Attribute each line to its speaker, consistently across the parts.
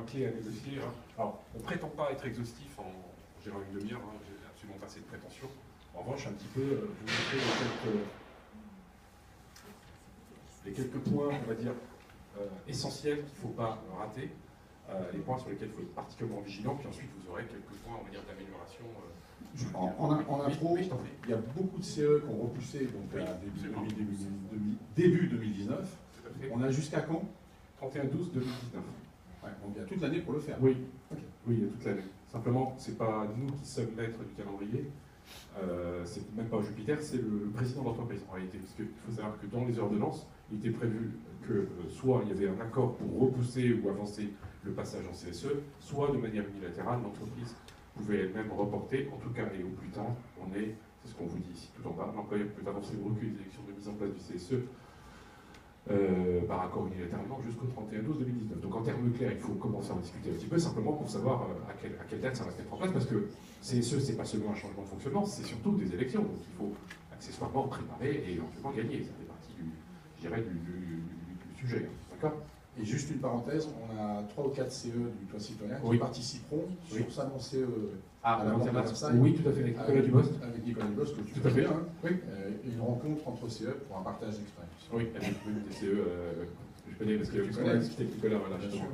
Speaker 1: clés à négocier. Hein. Alors, on ne prétend pas être exhaustif en gérant une demi-heure, hein, j'ai absolument pas cette prétention. En revanche, un petit peu, vous montrer les quelques points, on va dire, essentiels qu'il ne faut pas rater, les points sur lesquels il faut être particulièrement vigilant, puis ensuite vous aurez quelques points, on va dire, d'amélioration.
Speaker 2: En intro,
Speaker 1: oui,
Speaker 2: il y a beaucoup de CE qui ont repoussé donc, à début 2019. On a jusqu'à quand?
Speaker 1: 31/12/2019.
Speaker 2: Ouais, donc il y a toute l'année pour le faire.
Speaker 1: Oui, okay. Oui, il y a toute l'année. Simplement, ce n'est pas nous qui sommes maîtres du calendrier, c'est même pas Jupiter, c'est le président de l'entreprise en réalité. Parce qu'il faut savoir que dans les ordonnances, il était prévu que soit il y avait un accord pour repousser ou avancer le passage en CSE, soit de manière unilatérale, l'entreprise pouvait elle-même reporter, en tout cas et au plus tard, c'est ce qu'on vous dit ici tout en bas, l'employeur peut avancer le recul des élections de mise en place du CSE par accord unilatéralement jusqu'au 31/12/2019. Donc en termes clairs, il faut commencer à en discuter un petit peu, simplement pour savoir à quelle date ça va se mettre en place, parce que CSE, c'est pas seulement un changement de fonctionnement, c'est surtout des élections, donc il faut accessoirement préparer et éventuellement gagner. Ça fait partie du sujet. D'accord ?
Speaker 2: Et juste une parenthèse, on a 3 ou 4 CE du toit citoyen qui participeront sur Salon CE à la Banque de Versailles.
Speaker 1: Oui, tout à fait, avec Nicolas Dubost.
Speaker 2: Avec Nicolas Dubost, que tu
Speaker 1: tout à fait.
Speaker 2: Hein. Oui. Une rencontre entre CE pour un partage d'expérience.
Speaker 1: Oui, avec des CE, je connais parce qu'on a discuté avec Nicolas, voilà, justement.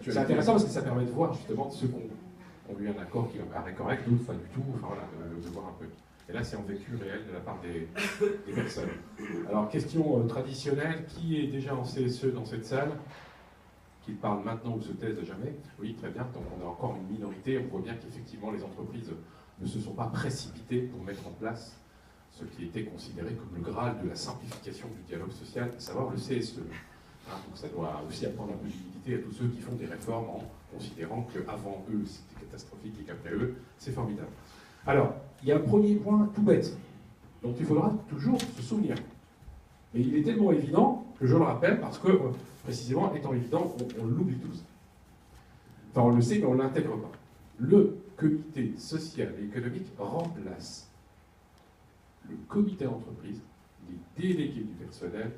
Speaker 1: C'est intéressant parce que ça permet de voir justement ceux qui ont eu un accord qui leur paraît correct, d'autres pas du tout, enfin voilà, de voir un peu. Et là, c'est en vécu réel de la part des personnes. Alors, question traditionnelle, qui est déjà en CSE dans cette salle? Qui parle maintenant ou se taise à jamais? Oui, très bien, donc on a encore une minorité, on voit bien qu'effectivement les entreprises ne se sont pas précipitées pour mettre en place ce qui était considéré comme le Graal de la simplification du dialogue social, à savoir le CSE. Hein, donc ça doit aussi apprendre un peu d'humilité à tous ceux qui font des réformes en considérant qu'avant eux c'était catastrophique et qu'après eux c'est formidable. Alors, il y a un premier point tout bête, dont il faudra toujours se souvenir. Mais il est tellement évident que je le rappelle parce que, précisément, étant évident, on l'oublie tous. Enfin, on le sait, mais on ne l'intègre pas. Le comité social et économique remplace le comité d'entreprise, les délégués du personnel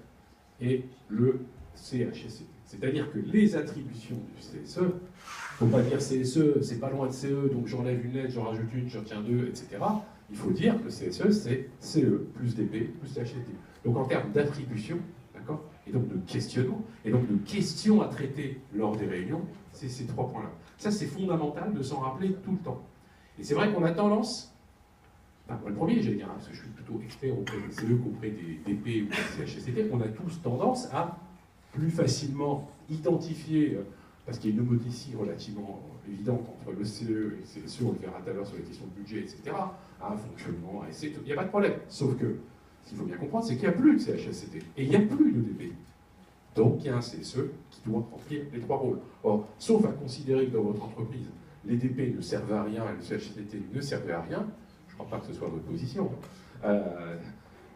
Speaker 1: et le CHSCT. C'est-à-dire que les attributions du CSE, il ne faut pas dire CSE, c'est pas loin de CE, donc j'enlève une lettre, j'en rajoute une, j'en retiens deux, etc. Il faut dire que le CSE, c'est CE plus DP plus CHSCT. Donc en termes d'attribution, d'accord, et donc de questionnement, et donc de questions à traiter lors des réunions, c'est ces 3 points-là. Ça, c'est fondamental de s'en rappeler tout le temps. Et c'est vrai qu'on a tendance, enfin, le premier, j'allais dire, hein, parce que je suis plutôt expert auprès des CE qu'auprès des DP ou des CHSCT, on a tous tendance à plus facilement identifier, parce qu'il y a une homothétie relativement évidente entre le CE et le CSE, on le verra tout à l'heure sur les questions de budget, etc., un fonctionnement, il n'y a pas de problème. Sauf que, ce qu'il faut bien comprendre, c'est qu'il n'y a plus de CHSCT, et il n'y a plus de DP. Donc, il y a un CSE qui doit remplir les 3 rôles. Or, sauf à considérer que dans votre entreprise, les DP ne servent à rien et le CHSCT ne servait à rien, je ne crois pas que ce soit votre position,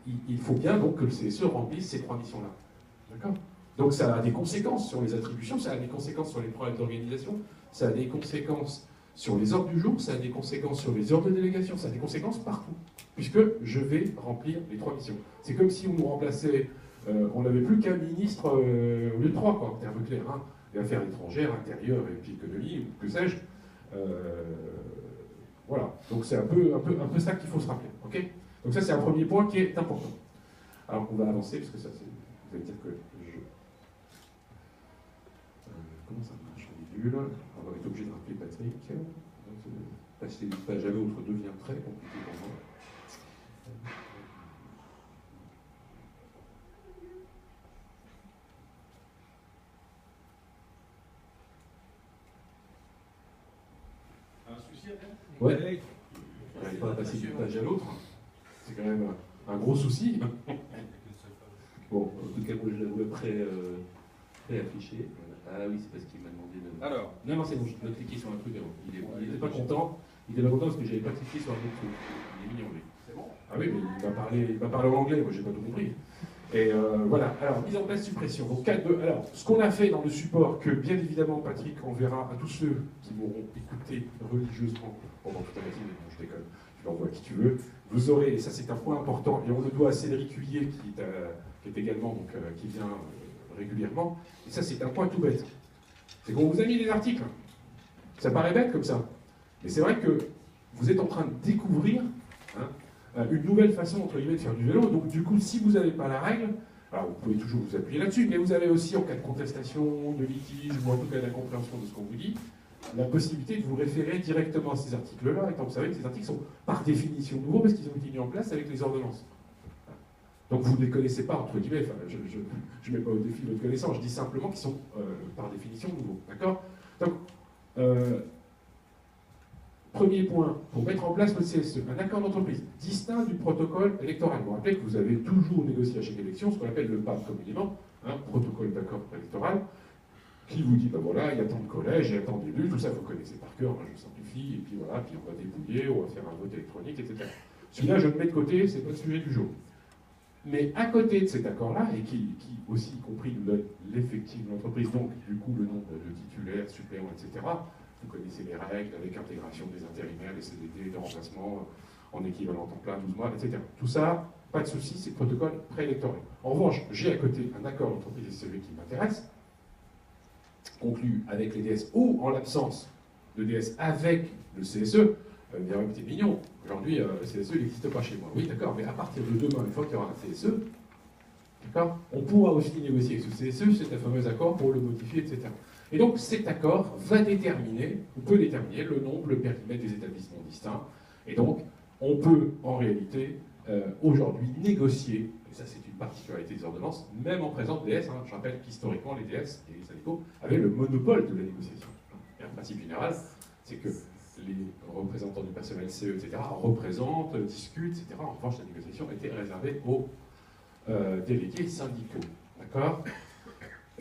Speaker 1: il faut bien donc que le CSE remplisse ces 3 missions-là. D'accord ? Donc ça a des conséquences sur les attributions, ça a des conséquences sur les problèmes d'organisation, ça a des conséquences sur les ordres du jour, ça a des conséquences sur les ordres de délégation, ça a des conséquences partout, puisque je vais remplir les 3 missions. C'est comme si on nous remplaçait, on n'avait plus qu'un ministre au lieu de 3, quoi, en termes clairs, hein, les affaires étrangères, intérieures, et puis économie, ou que sais-je. Voilà, donc c'est un peu ça qu'il faut se rappeler, ok? Donc ça c'est un premier point qui est important. Alors on va avancer, parce que ça c'est, vous allez dire que comment ça marche en bidule? On va être obligé de rappeler Patrick. Passer d'une page à l'autre devient très compliqué pour moi.
Speaker 3: Un souci après?
Speaker 1: Ouais. On n'arrive pas à passer d'une page à l'autre. C'est quand même un gros souci. Bon, en tout cas, moi je l'avoue pré-affiché. Ah oui, c'est parce qu'il m'a demandé de...
Speaker 3: Alors.
Speaker 1: Non, c'est bon, je dois cliquer sur un truc avant. Il n'était pas content. Il était pas content parce que j'avais pas cliqué sur un autre truc. Il est mignon, lui.
Speaker 3: C'est bon?
Speaker 1: Ah oui, mais il m'a parlé en anglais, moi j'ai pas tout compris. Et voilà, alors, mise en place suppression. Donc, alors, ce qu'on a fait dans le support, que bien évidemment Patrick enverra à tous ceux qui m'auront écouté religieusement pendant toute la matinée, non, je déconne, tu l'envoies à qui tu veux, vous aurez, et ça c'est un point important, et on le doit à Cédric Huillier qui est également, donc, qui vient régulièrement, et ça c'est un point tout bête. C'est qu'on vous a mis des articles. Ça paraît bête comme ça. Mais c'est vrai que vous êtes en train de découvrir une nouvelle façon, entre guillemets, de faire du vélo. Donc du coup, si vous n'avez pas la règle, alors vous pouvez toujours vous appuyer là-dessus, mais vous avez aussi, en cas de contestation, de litige, ou en tout cas d'incompréhension de ce qu'on vous dit, la possibilité de vous référer directement à ces articles-là, étant que vous savez que ces articles sont par définition nouveaux parce qu'ils ont été mis en place avec les ordonnances. Donc vous ne les connaissez pas, entre guillemets, enfin, je ne mets pas au défi votre connaissance, je dis simplement qu'ils sont par définition nouveaux. D'accord? Donc, premier point, pour mettre en place le CSE, un accord d'entreprise distinct du protocole électoral. Vous vous rappelez que vous avez toujours négocié à chaque élection ce qu'on appelle le PAP communément, protocole d'accord électoral, qui vous dit, ben voilà, il y a tant de collèges, il y a tant d'élus, tout ça vous connaissez par cœur, je simplifie, et puis voilà, puis on va débrouiller, on va faire un vote électronique, etc. Celui-là, je le mets de côté, c'est pas le sujet du jour. Mais à côté de cet accord-là, et qui aussi, y compris, nous donne l'effectif de l'entreprise, donc du coup le nombre de titulaires, suppléants, etc., vous connaissez les règles avec intégration des intérimaires, les CDD, de remplacement en équivalent temps plein, 12 mois, etc. Tout ça, pas de souci, c'est le protocole préélectoral. En revanche, j'ai à côté un accord d'entreprise, et c'est celui qui m'intéresse, conclu avec les DS ou en l'absence de DS avec le CSE. Bien, c'est mignon. Aujourd'hui, le CSE n'existe pas chez moi. Oui, d'accord, mais à partir de demain, une fois qu'il y aura un CSE, d'accord, on pourra aussi négocier avec ce CSE, c'est un fameux accord pour le modifier, etc. Et donc cet accord va déterminer, ou peut déterminer, le nombre, le périmètre des établissements distincts. Et donc, on peut en réalité aujourd'hui négocier, et ça c'est une particularité des ordonnances, même en présence de DS. Je rappelle qu'historiquement les DS et les syndicaux avaient le monopole de la négociation. Et un principe général, c'est que les représentants du personnel CE, etc., représentent, discutent, etc. En revanche, la négociation était réservée aux délégués syndicaux. D'accord?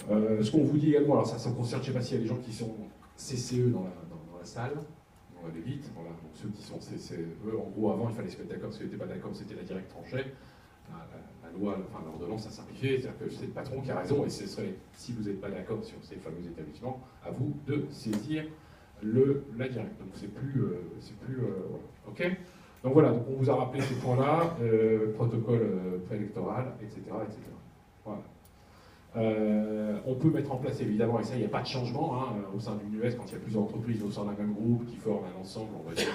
Speaker 1: Ce qu'on vous dit également, alors ça concerne, je ne sais pas s'il y a des gens qui sont CCE dans la salle, dans l'élite, voilà, donc ceux qui sont CCE, en gros, avant, il fallait se mettre d'accord, ceux qui n'étaient pas d'accord, c'était la directe tranchée. La loi, enfin l'ordonnance a simplifié, c'est-à-dire que c'est le patron qui a raison, et ce serait, si vous n'êtes pas d'accord sur ces fameux établissements, à vous de saisir la directe. Donc c'est plus voilà. Ok. Donc voilà, donc on vous a rappelé ces points-là, protocole préélectoral, etc., etc. Voilà. On peut mettre en place évidemment, et ça il n'y a pas de changement au sein d'une US quand il y a plusieurs entreprises au sein d'un même groupe qui forment un ensemble, on va dire,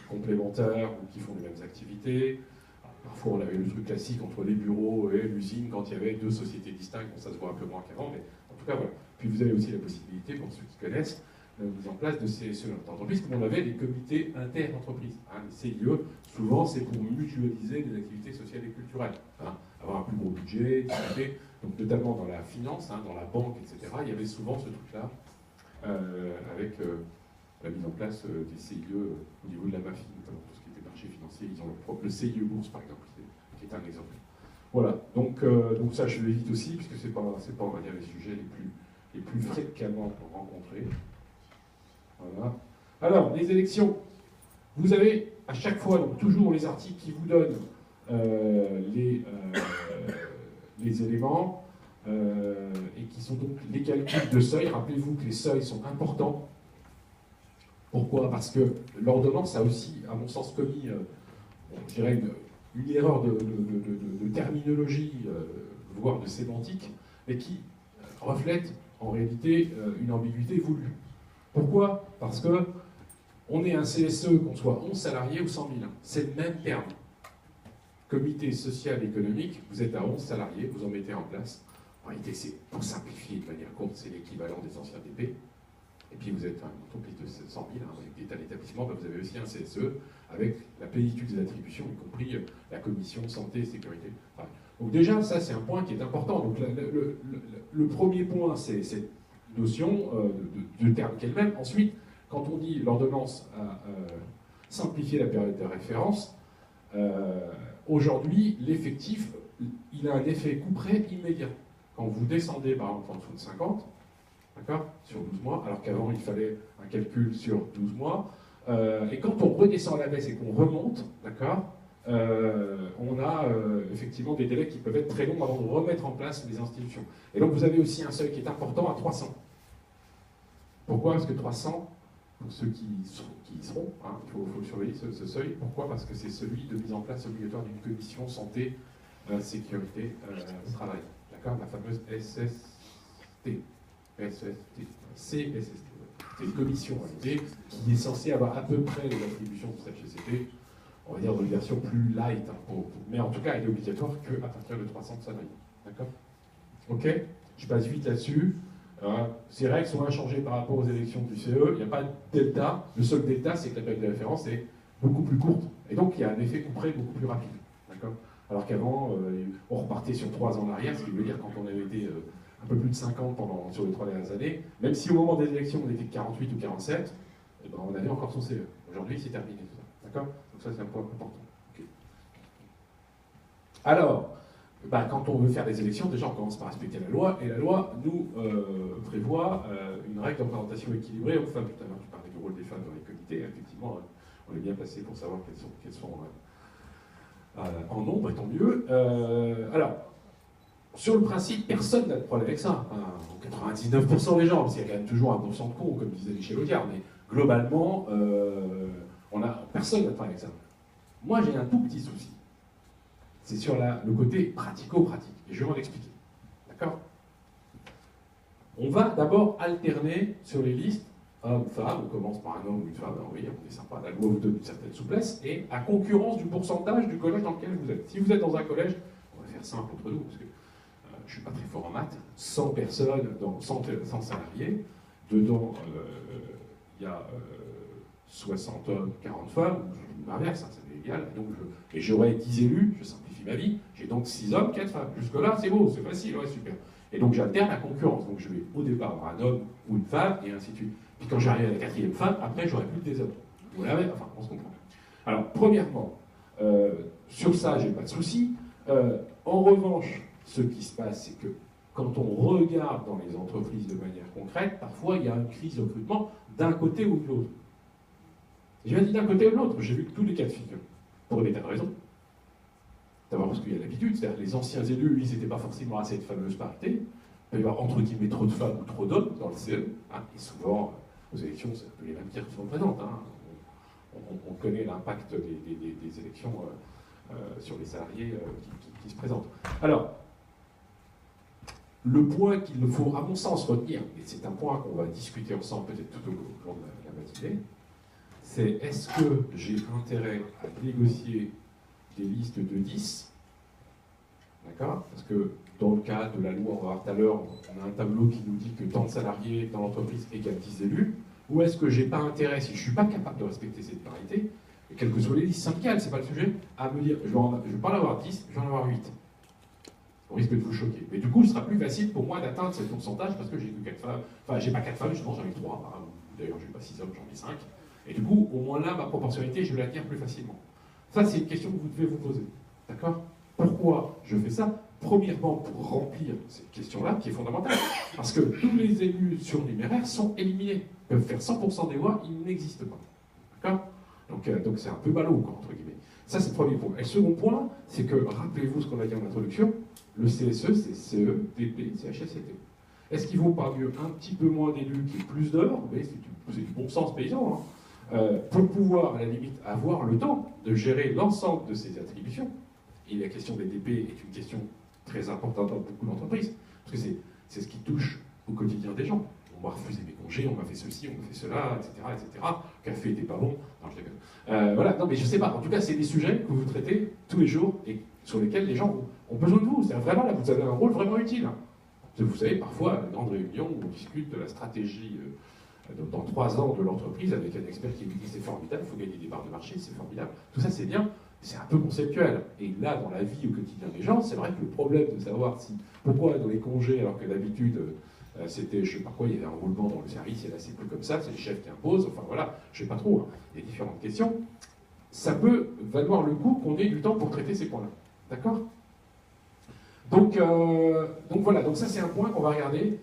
Speaker 1: complémentaire ou qui font les mêmes activités. Alors, parfois on avait le truc classique entre les bureaux et l'usine quand il y avait deux sociétés distinctes, bon, ça se voit un peu moins qu'avant, mais en tout cas voilà. Puis vous avez aussi la possibilité, pour ceux qui connaissent, de mise en place de ces entreprises, comme on avait des comités inter-entreprises. Les CIE, souvent c'est pour mutualiser des activités sociales et culturelles, avoir un plus gros budget, donc notamment dans la finance, dans la banque, etc. Il y avait souvent ce truc-là, avec la mise en place des CIE au niveau de la MAFI, notamment tout ce qui était marché financier. Ils ont le CIE Bourse, par exemple, qui est un exemple. Voilà, donc ça je l'évite aussi, puisque c'est pas, on va dire, les sujets les plus fréquemment rencontrés. Voilà. Alors, les élections. Vous avez à chaque fois, donc toujours les articles qui vous donnent les éléments et qui sont donc les calculs de seuil. Rappelez-vous que les seuils sont importants. Pourquoi? Parce que l'ordonnance a aussi, à mon sens, commis, je dirais, une erreur de terminologie, voire de sémantique, mais qui reflète en réalité une ambiguïté voulue. Pourquoi? Parce que on est un CSE, qu'on soit 11 salariés ou 100 000. C'est le même terme. Comité social et économique, vous êtes à 11 salariés, vous en mettez en place. En réalité, c'est pour simplifier de manière courte, c'est l'équivalent des anciens DP. Et puis vous êtes une entreprise de 100 000, avec un établissement, vous avez aussi un CSE avec la plénitude des attributions, y compris la commission santé et sécurité. Enfin, donc déjà, ça c'est un point qui est important. Donc le premier point, c'est cette notion de terme qu'elle-même. Ensuite, quand on dit l'ordonnance a simplifié la période de référence, aujourd'hui, l'effectif, il a un effet couperet immédiat. Quand vous descendez, par exemple, en dessous de 50, d'accord, sur 12 mois, alors qu'avant, il fallait un calcul sur 12 mois, et quand on redescend à la baisse et qu'on remonte, d'accord, on a effectivement des délais qui peuvent être très longs avant de remettre en place les institutions. Et donc, vous avez aussi un seuil qui est important à 300. Pourquoi? Parce que 300, pour ceux qui y seront, il faut surveiller ce seuil. Pourquoi? Parce que c'est celui de mise en place obligatoire d'une commission santé, sécurité, travail. D'accord? La fameuse SST. CSST. C'est une commission qui est censée avoir à peu près les attributions de cette CCT, on va dire dans une version plus light, hein, mais en tout cas elle est obligatoire qu'à partir de 300 salariés. D'accord? Ok? Je passe vite là-dessus. Ces règles sont inchangées par rapport aux élections du CE, il n'y a pas de delta. Le seul delta, c'est que la période de référence est beaucoup plus courte. Et donc il y a un effet couperet beaucoup plus rapide. D'accord? Alors qu'avant, on repartait sur 3 ans en arrière, ce qui veut dire quand on avait été un peu plus de 50 sur les 3 dernières années, même si au moment des élections on était de 48 ou 47, eh ben, on avait encore son CE. Aujourd'hui, c'est terminé tout ça. D'accord? Donc ça, c'est un point important. Okay. Alors, quand on veut faire des élections, déjà on commence par respecter la loi, et la loi nous prévoit une règle de représentation équilibrée hommes-femmes. Tout à l'heure, tu parlais du rôle des femmes dans les comités, effectivement, on est bien placé pour savoir quelles sont en nombre, et tant mieux. Alors, sur le principe, personne n'a de problème avec ça. 99% des gens, parce qu'il y a quand même toujours 1% de cons, comme disait Michel Audiard, mais globalement, personne n'a de problème avec ça. Moi, j'ai un tout petit souci. C'est sur le côté pratico-pratique. Et je vais m'en expliquer. D'accord? On va d'abord alterner sur les listes homme-femme. On commence par un homme ou une femme. Alors oui, on est sympa. La loi vous donne une certaine souplesse. Et à concurrence du pourcentage du collège dans lequel vous êtes. Si vous êtes dans un collège, on va faire simple entre nous, parce que je ne suis pas très fort en maths, 100 personnes, 100 salariés. Dedans, il y a 60 hommes, 40 femmes. L'inverse, ça m'est égal. Et j'aurai 10 élus, je simplifie ma vie, j'ai donc 6 hommes, 4 femmes. Jusque-là, c'est beau, c'est facile, ouais, super. Et donc j'alterne la concurrence. Donc je vais au départ avoir un homme ou une femme, et ainsi de suite. Puis quand j'arrive à la 4e femme, après j'aurai plus que des hommes. Vous l'avez? Enfin, on se comprend. Alors, premièrement, sur ça, j'ai pas de souci. En revanche, ce qui se passe, c'est que quand on regarde dans les entreprises de manière concrète, parfois il y a une crise de recrutement d'un côté ou de l'autre. J'ai bien dit d'un côté ou de l'autre, j'ai vu tous les cas de figure. Pour des tas de raisons. D'abord parce qu'il y a l'habitude, c'est-à-dire que les anciens élus, ils n'étaient pas forcément à cette fameuse parité. Il peut y avoir entre guillemets trop de femmes ou trop d'hommes dans le CE. Hein, et souvent, aux élections, c'est un peu les mêmes tirs qui sont présentes. Hein. On connaît l'impact des élections sur les salariés qui se présentent. Alors, le point qu'il faut, à mon sens, retenir, et c'est un point qu'on va discuter ensemble peut-être tout au long de la matinée, c'est est-ce que j'ai intérêt à négocier des listes de 10, d'accord? Parce que dans le cas de la loi, on va voir tout à l'heure, on a un tableau qui nous dit que tant de salariés dans l'entreprise égale 10 élus, ou est-ce que j'ai pas intérêt, si je suis pas capable de respecter cette parité, et quelles que soient les listes syndicales, c'est pas le sujet, à me dire, je vais pas en avoir 10, je vais en avoir 8. Au risque de vous choquer. Mais du coup, ce sera plus facile pour moi d'atteindre ce pourcentage parce que j'ai que 4 femmes, enfin j'ai pas 4 femmes, justement j'en ai 3, d'ailleurs j'ai pas 6 hommes, j'en ai 5. Et du coup, au moins là, ma proportionnalité, je vais la tenir plus facilement. Ça, c'est une question que vous devez vous poser. D'accord? Pourquoi je fais ça? Premièrement, pour remplir cette question-là, qui est fondamentale. Parce que tous les élus surnuméraires sont éliminés. Ils peuvent faire 100% des voix, ils n'existent pas. D'accord? Donc c'est un peu ballot, quoi, entre guillemets. Ça, c'est le premier point. Et le second point, c'est que, rappelez-vous ce qu'on a dit en introduction, le CSE, c'est CE, DP, CHSCT. Est-ce qu'il vaut pas mieux un petit peu moins d'élus qui plus d'heures, mais c'est du bon sens paysan, hein, pour pouvoir, à la limite, avoir le temps de gérer l'ensemble de ces attributions. Et la question des DP est une question très importante dans beaucoup d'entreprises, parce que c'est ce qui touche au quotidien des gens. On m'a refusé mes congés, on m'a fait ceci, on m'a fait cela, etc., etc. Le café n'était pas bon. Non, je déconne. Voilà, non, mais je sais pas. En tout cas, c'est des sujets que vous traitez tous les jours et sur lesquels les gens ont besoin de vous. C'est vraiment là, vous avez un rôle vraiment utile. Vous savez, parfois, à une grande réunion où on discute de la stratégie dans 3 ans de l'entreprise avec un expert qui nous dit c'est formidable, il faut gagner des parts de marché, c'est formidable. Tout ça, c'est bien, c'est un peu conceptuel. Et là, dans la vie au quotidien des gens, c'est vrai que le problème de savoir pourquoi dans les congés, alors que d'habitude, c'était, je sais pas quoi, il y avait un roulement dans le service, et là, c'est plus comme ça, c'est le chef qui impose, enfin voilà, je sais pas trop, hein. Il y a différentes questions. Ça peut valoir le coup qu'on ait du temps pour traiter ces points-là. D'accord ? Donc voilà, donc ça c'est un point qu'on va regarder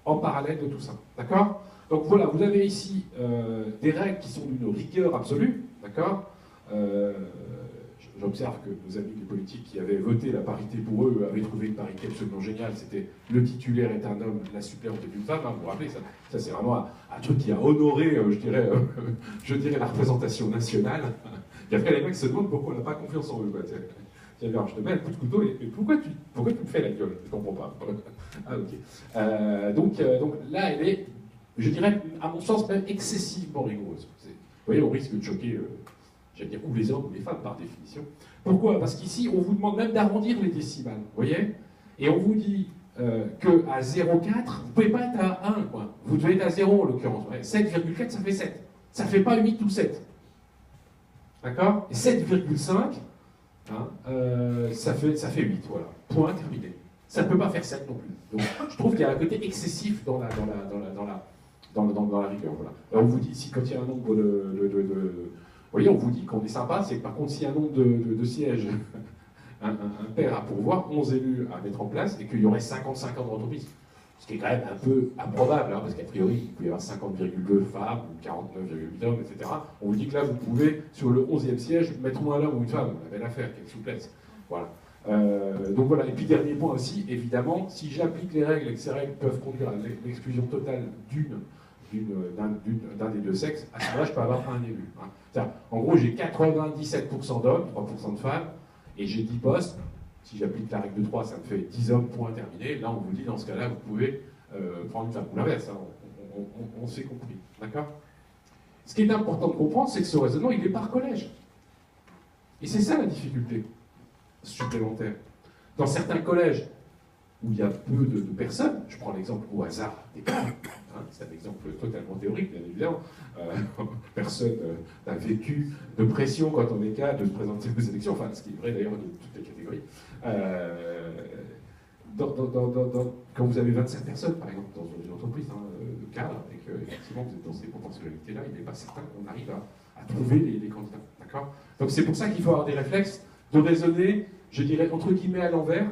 Speaker 1: en parallèle de tout ça. D'accord ? Donc voilà, vous avez ici des règles qui sont d'une rigueur absolue. D'accord ? J'observe que nos amis des politiques qui avaient voté la parité pour eux avaient trouvé une parité absolument géniale. C'était le titulaire est un homme, la suppléante est une femme. Hein, vous vous rappelez, ça c'est vraiment un truc qui a honoré, je dirais, la représentation nationale. Et après, les mecs se demandent pourquoi on n'a pas confiance en eux. Quoi, Tiens, alors, je te mets un coup de couteau, et pourquoi tu me fais la gueule? Je comprends pas. Ah, ok. Donc là, elle est, je dirais, à mon sens, même excessivement rigoureuse. Vous voyez, on risque de choquer, j'allais dire, ou les hommes ou les femmes, par définition. Pourquoi? Parce qu'ici, on vous demande même d'arrondir les décimales, vous voyez? Et on vous dit qu'à 0,4, vous ne pouvez pas être à 1, quoi. Vous devez être à 0, en l'occurrence. 7,4, ça fait 7. Ça ne fait pas 8 ou 7. D'accord? Et 7,5, hein, ça fait 8, voilà. Point terminé. Ça ne peut pas faire 7 non plus. Donc, je trouve qu'il y a un côté excessif dans la rigueur. Voilà. Alors, on vous dit, ici, quand il y a un nombre vous voyez, on vous dit qu'on est sympa, c'est que par contre, s'il y a un nombre de sièges, un pair à pourvoir, 11 élus à mettre en place, et qu'il y aurait 50-50 d'entreprises, ce qui est quand même un peu improbable, hein, parce qu'a priori, il peut y avoir 50,2 femmes, ou 49,8 hommes, etc. On vous dit que là, vous pouvez, sur le 11e siège, mettre moins un homme ou une femme. On a belle affaire, quelle souplesse. Voilà. Donc voilà, et puis dernier point aussi, évidemment, si j'applique les règles et que ces règles peuvent conduire à l'exclusion totale d'un des deux sexes, à ce moment-là, je peux avoir un élu. Hein. En gros, j'ai 97% d'hommes, 3% de femmes, et j'ai 10 postes. Si j'applique la règle de 3, ça me fait 10 hommes, point terminé. Là, on vous dit, dans ce cas-là, vous pouvez prendre une femme. Ou l'inverse, hein, on s'est compris. D'accord? Ce qui est important de comprendre, c'est que ce raisonnement, il est par collège. Et c'est ça la difficulté supplémentaire. Dans certains collèges où il y a peu de personnes, je prends l'exemple au hasard des femmes, hein, c'est un exemple totalement théorique, bien évidemment. Personne n'a vécu de pression quand on est cas de se présenter aux élections, enfin, ce qui est vrai d'ailleurs de toutes les catégories. Quand vous avez 25 personnes, par exemple, dans une entreprise de cadre, et que effectivement vous êtes dans ces potentialités-là, il n'est pas certain qu'on arrive à trouver les candidats. D'accord? Donc c'est pour ça qu'il faut avoir des réflexes de raisonner, je dirais, entre guillemets à l'envers.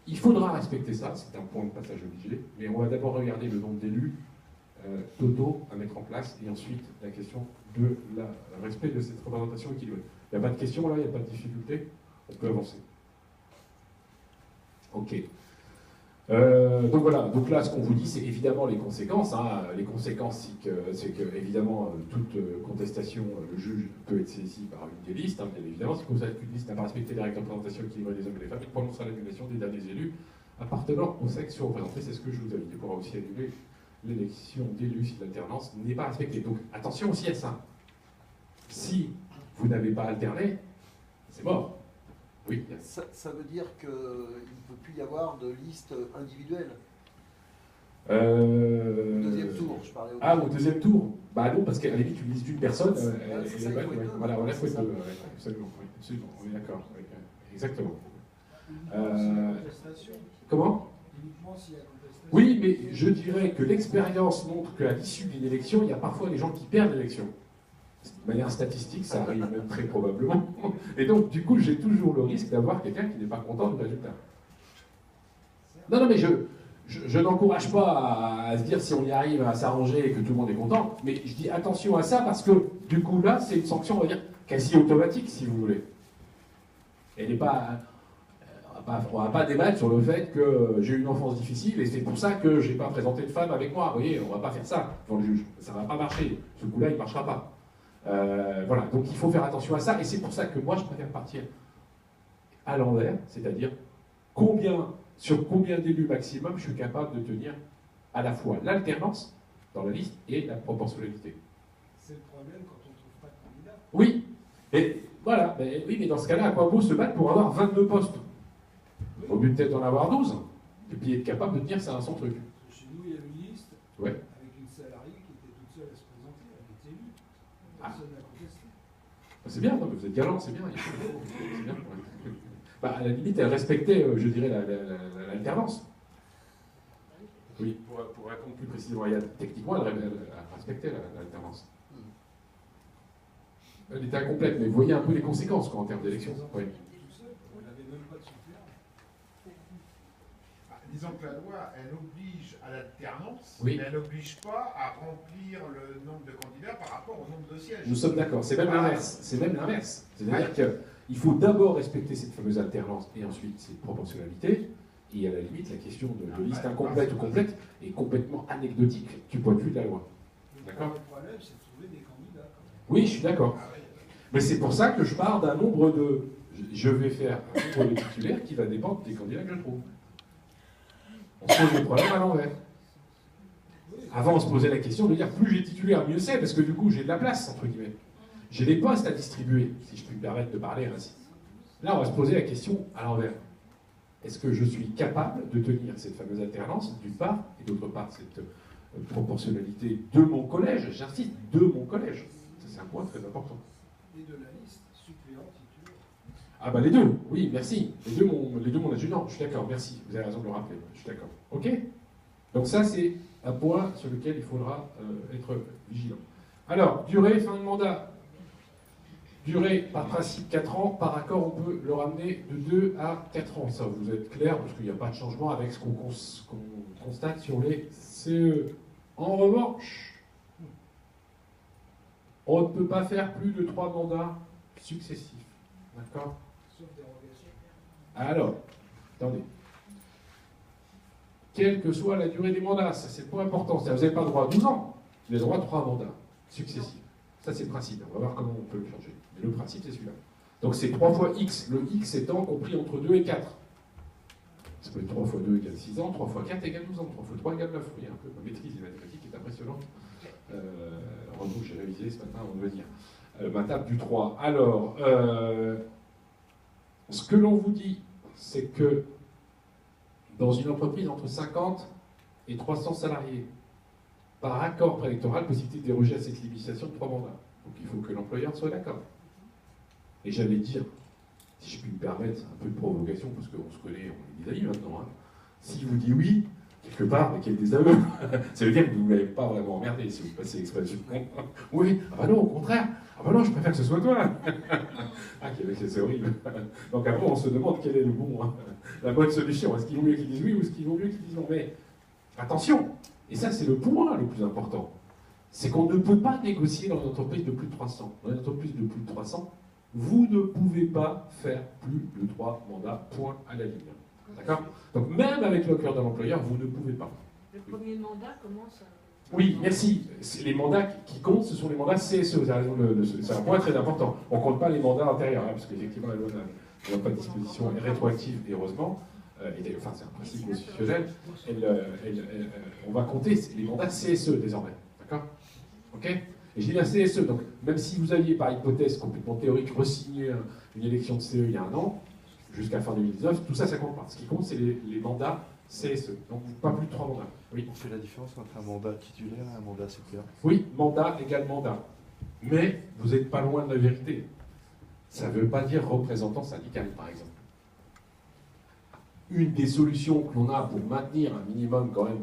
Speaker 1: Il faudra respecter ça, c'est un point de passage obligé, mais on va d'abord regarder le nombre d'élus totaux à mettre en place, et ensuite la question de le respect de cette représentation équilibrée. Il n'y a pas de question là, il n'y a pas de difficulté, on peut avancer. Ok. Donc voilà, donc là ce qu'on vous dit c'est évidemment les conséquences. Hein. Les conséquences c'est que évidemment toute contestation, le juge peut être saisi par une des listes, hein, bien évidemment. Si une liste n'a pas respecté les règles de représentation équilibrée des hommes et des femmes, il prononcera l'annulation des derniers élus appartenant au sexe surreprésenté. C'est ce que je vous avais dit. Il pourra aussi annuler l'élection d'élus si l'alternance n'est pas respectée. Donc attention aussi à ça. Si vous n'avez pas alterné, c'est mort. Oui.
Speaker 4: Ça veut dire qu'il ne peut plus y avoir de liste individuelle.
Speaker 1: Au
Speaker 4: deuxième tour, je parlais
Speaker 1: au deuxième tour. Bah non, parce qu'à la limite, une liste d'une personne, elle est bonne. Voilà, on la souhaite deux. Absolument, on est d'accord. Exactement. Comment? Oui, mais je dirais que l'expérience montre qu'à l'issue d'une élection, il y a parfois des gens qui perdent l'élection. De manière statistique, ça arrive même très probablement. Et donc, du coup, j'ai toujours le risque d'avoir quelqu'un qui n'est pas content du résultat. Non, mais je n'encourage pas à se dire si on y arrive à s'arranger et que tout le monde est content, mais je dis attention à ça parce que, du coup, là, c'est une sanction, on va dire, quasi automatique, si vous voulez. Elle n'est pas... On ne va pas débattre sur le fait que j'ai eu une enfance difficile et c'est pour ça que je n'ai pas présenté de femme avec moi. Vous voyez, on ne va pas faire ça devant le juge. Ça ne va pas marcher. Ce coup-là, il ne marchera pas. Voilà, donc il faut faire attention à ça, et c'est pour ça que moi je préfère partir à l'envers, c'est-à-dire sur combien d'élus maximum je suis capable de tenir à la fois l'alternance dans la liste et la proportionnalité.
Speaker 3: C'est le problème quand on ne trouve pas de candidat.
Speaker 1: Oui, et voilà, mais dans ce cas-là, à quoi vaut se battre pour avoir 22 postes? Oui. Au mieux peut-être d'en avoir 12, et puis être capable de tenir ça à son truc.
Speaker 3: Chez nous, il y a une liste avec une salariée qui était toute seule à se présenter, elle était élue. Personne n'a contesté.
Speaker 1: C'est bien, non, mais vous êtes galant, c'est bien. C'est bien. Bah, à la limite, elle respectait, je dirais, l'alternance. Oui, pour répondre plus précisément, techniquement, elle respectait l'alternance. Elle était incomplète, mais vous voyez un peu les conséquences en termes d'élection. Oui.
Speaker 3: On n'avait même pas de suppléant.
Speaker 5: Disons que la loi, elle oblige à l'alternance,
Speaker 1: oui.
Speaker 5: Mais elle n'oblige pas à remplir le nombre de candidats par rapport au nombre de sièges.
Speaker 1: Nous sommes d'accord, c'est même l'inverse. C'est-à-dire qu'il faut d'abord respecter cette fameuse alternance et ensuite cette proportionnalité. Et à la limite, la question de liste incomplète ou complète est complètement anecdotique du point de vue de la loi. D'accord ?
Speaker 3: Le problème, c'est de trouver des candidats.
Speaker 1: Oui, je suis d'accord. Mais c'est pour ça que je pars d'un nombre je vais faire un nombre de titulaires qui va dépendre des candidats que je trouve. On se pose le problème à l'envers. Avant, on se posait la question de dire plus j'ai titulaire, mieux c'est, parce que du coup, j'ai de la place, entre guillemets. J'ai des postes à distribuer, si je puis me permettre de parler ainsi. Là, on va se poser la question à l'envers. Est-ce que je suis capable de tenir cette fameuse alternance, d'une part, et d'autre part, cette proportionnalité de mon collège, j'insiste, de mon collège. Ça, c'est un point très important.
Speaker 3: Et de la liste suppléant titulaire.
Speaker 1: Ah bah les deux, oui, merci. Les deux mon adjudant, je suis d'accord, merci. Vous avez raison de le rappeler, je suis d'accord. Ok? Donc ça, c'est un point sur lequel il faudra être vigilant. Alors, durée, fin de mandat. Durée, par principe 4 ans, par accord, on peut le ramener de 2 à 4 ans. Ça, vous êtes clair, parce qu'il n'y a pas de changement avec ce qu'on constate sur les CE. En revanche, on ne peut pas faire plus de 3 mandats successifs. D'accord?
Speaker 3: Sauf dérogation.
Speaker 1: Alors, attendez. Quelle que soit la durée des mandats, ça c'est le point important. Vous n'avez pas le droit à 12 ans, vous avez le droit à 3 mandats successifs. Ça c'est le principe, on va voir comment on peut le changer. Mais le principe c'est celui-là. Donc c'est 3 fois X, le X étant compris entre 2 et 4. Ça peut être 3 fois 2 égale 6 ans, 3 fois 4 égale 12 ans, 3 fois 3 égale 9. Oui, un peu, ma maîtrise des mathématiques est impressionnante. Heureusement que j'ai révisé ce matin avant de venir. Ma table du 3. Alors, ce que l'on vous dit, c'est que dans une entreprise entre 50 et 300 salariés, par accord préélectoral, possibilité de déroger à cette limitation de 3 mandats. Donc il faut que l'employeur soit d'accord. Et j'allais dire, si je puis me permettre un peu de provocation, parce qu'on se connaît, on est des amis maintenant, hein, s'il vous dit oui, quelque part, mais quel désaveu. Ça veut dire que vous ne l'avez pas vraiment emmerdé, si vous passez l'expression. Oui, ah bah non, au contraire. Ah bah non, je préfère que ce soit toi. Ah, c'est horrible. Donc après, on se demande quel est le bon, hein, la bonne solution. Est-ce qu'il vaut mieux qu'ils disent oui ou est-ce qu'il vaut mieux qu'ils disent non? Mais attention, et ça c'est le point le plus important, c'est qu'on ne peut pas négocier dans une entreprise de plus de 300. Dans une entreprise de plus de 300, vous ne pouvez pas faire plus de 3 mandats, point à la ligne. D'accord? Donc même avec l'accord de l'employeur, vous ne pouvez pas.
Speaker 6: Le premier mandat commence à...
Speaker 1: Oui, merci. Les mandats qui comptent, ce sont les mandats CSE. Vous avez raison c'est un point très important. On ne compte pas les mandats antérieurs, hein, parce qu'effectivement, la loi n'a pas de disposition rétroactive, heureusement. Enfin, c'est un principe constitutionnel. On va compter les mandats CSE désormais. D'accord? Ok? Et j'ai bien CSE. Donc, même si vous aviez, par hypothèse complètement théorique, re-signé une élection de CE il y a un an, jusqu'à fin 2019, tout ça, ça compte pas. Ce qui compte, c'est les mandats CSE. Donc, pas plus de 3 mandats. Oui.
Speaker 7: On fait la différence entre un mandat titulaire et un mandat suppléant.
Speaker 1: Oui, mandat égale mandat. Mais vous n'êtes pas loin de la vérité. Ça ne veut pas dire représentant syndical, par exemple. Une des solutions que l'on a pour maintenir un minimum quand même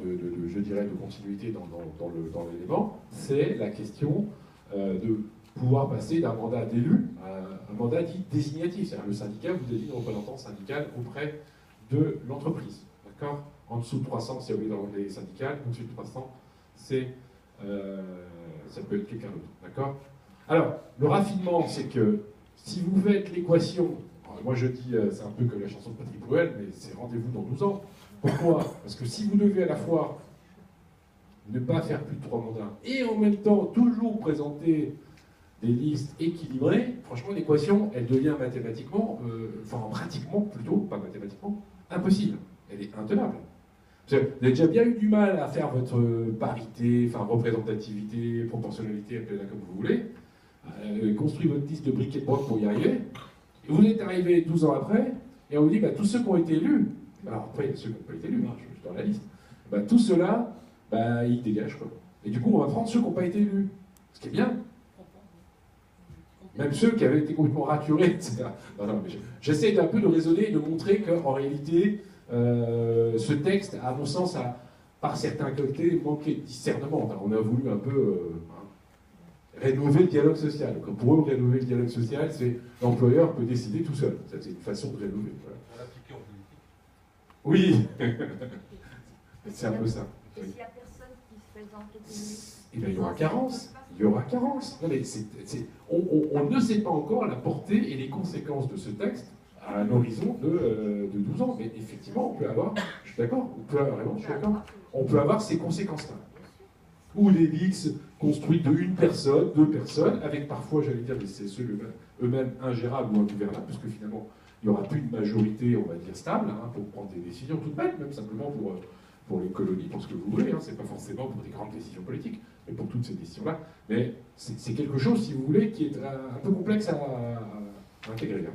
Speaker 1: je dirais, de continuité dans l'élément, c'est la question de pouvoir passer d'un mandat d'élu à un mandat dit désignatif. C'est-à-dire le syndicat vous désigne représentant syndical auprès de l'entreprise. D'accord? En dessous de 300, c'est obligé dans les syndicales. Au-dessus de 300, c'est ça peut être quelqu'un d'autre. D'accord? Alors, le raffinement, c'est que si vous faites l'équation, moi je dis, c'est un peu comme la chanson de Patrick Bruel, mais c'est rendez-vous dans 12 ans. Pourquoi? Parce que si vous devez à la fois ne pas faire plus de 3 mandats et en même temps toujours présenter des listes équilibrées, franchement l'équation, elle devient mathématiquement, enfin pratiquement plutôt, pas mathématiquement, impossible. Elle est intenable. Vous avez déjà bien eu du mal à faire votre parité, enfin représentativité, proportionnalité, appelez-la comme vous voulez, construire votre liste de briquets de broc pour y arriver. Et vous êtes arrivé 12 ans après, et on vous dit, bah, tous ceux qui ont été élus, alors après, ceux qui n'ont pas été élus, hein, je suis dans la liste, bah, tous ceux-là, bah, ils dégagent, quoi. Et du coup, on va prendre ceux qui n'ont pas été élus. Ce qui est bien. Même ceux qui avaient été complètement raturés, etc. Non, mais j'essaie d'un peu de raisonner et de montrer qu'en réalité, ce texte, à mon sens, a, par certains côtés, manqué de discernement. Enfin, on a voulu un peu rénover le dialogue social. Donc, pour eux, rénover le dialogue social, c'est l'employeur peut décider tout seul. Ça, c'est une façon de rénover. Voilà. Oui, c'est un peu ça.
Speaker 6: Et s'il n'y a personne qui se présente au comité,
Speaker 1: eh bien, il y aura carence. Il y aura carence. Non, mais on ne sait pas encore la portée et les conséquences de ce texte à un horizon de 12 ans. Mais effectivement, on peut avoir, je suis d'accord, on peut avoir ces conséquences-là. ou des VIX construits de une personne, deux personnes, avec parfois, j'allais dire, des CSE eux-mêmes ingérables ou ingouvernables, parce que finalement, il n'y aura plus de majorité, on va dire, stable, hein, pour prendre des décisions toutes bêtes, même simplement pour les colonies, pour ce que vous voulez, hein, c'est pas forcément pour des grandes décisions politiques, mais pour toutes ces décisions-là. Mais c'est quelque chose, si vous voulez, qui est un peu complexe à intégrer. Hein.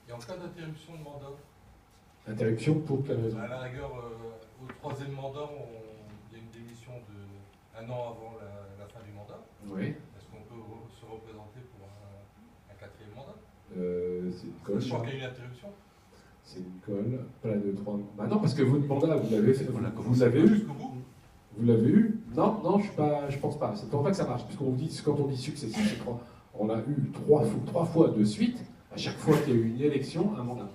Speaker 8: Et en cas d'interruption de mandat,
Speaker 1: interruption pour quelle raison?
Speaker 8: à la rigueur, au troisième mandat, il y a une démission de 1 an avant la fin du mandat.
Speaker 1: Oui.
Speaker 8: Est-ce qu'on peut se représenter pour un quatrième mandat?
Speaker 1: C'est une colle.
Speaker 8: Je crois qu'il y a une interruption.
Speaker 1: C'est une colle, pas la de 3. Bah non, parce que votre mandat, vous l'avez fait. Vous l'avez eu. Vous l'avez eu? Non, je pense pas. C'est pour ça que ça marche. Puisqu'on dit, quand on dit successif, on a eu trois fois de suite, à chaque fois qu'il y a eu une élection, un mandat.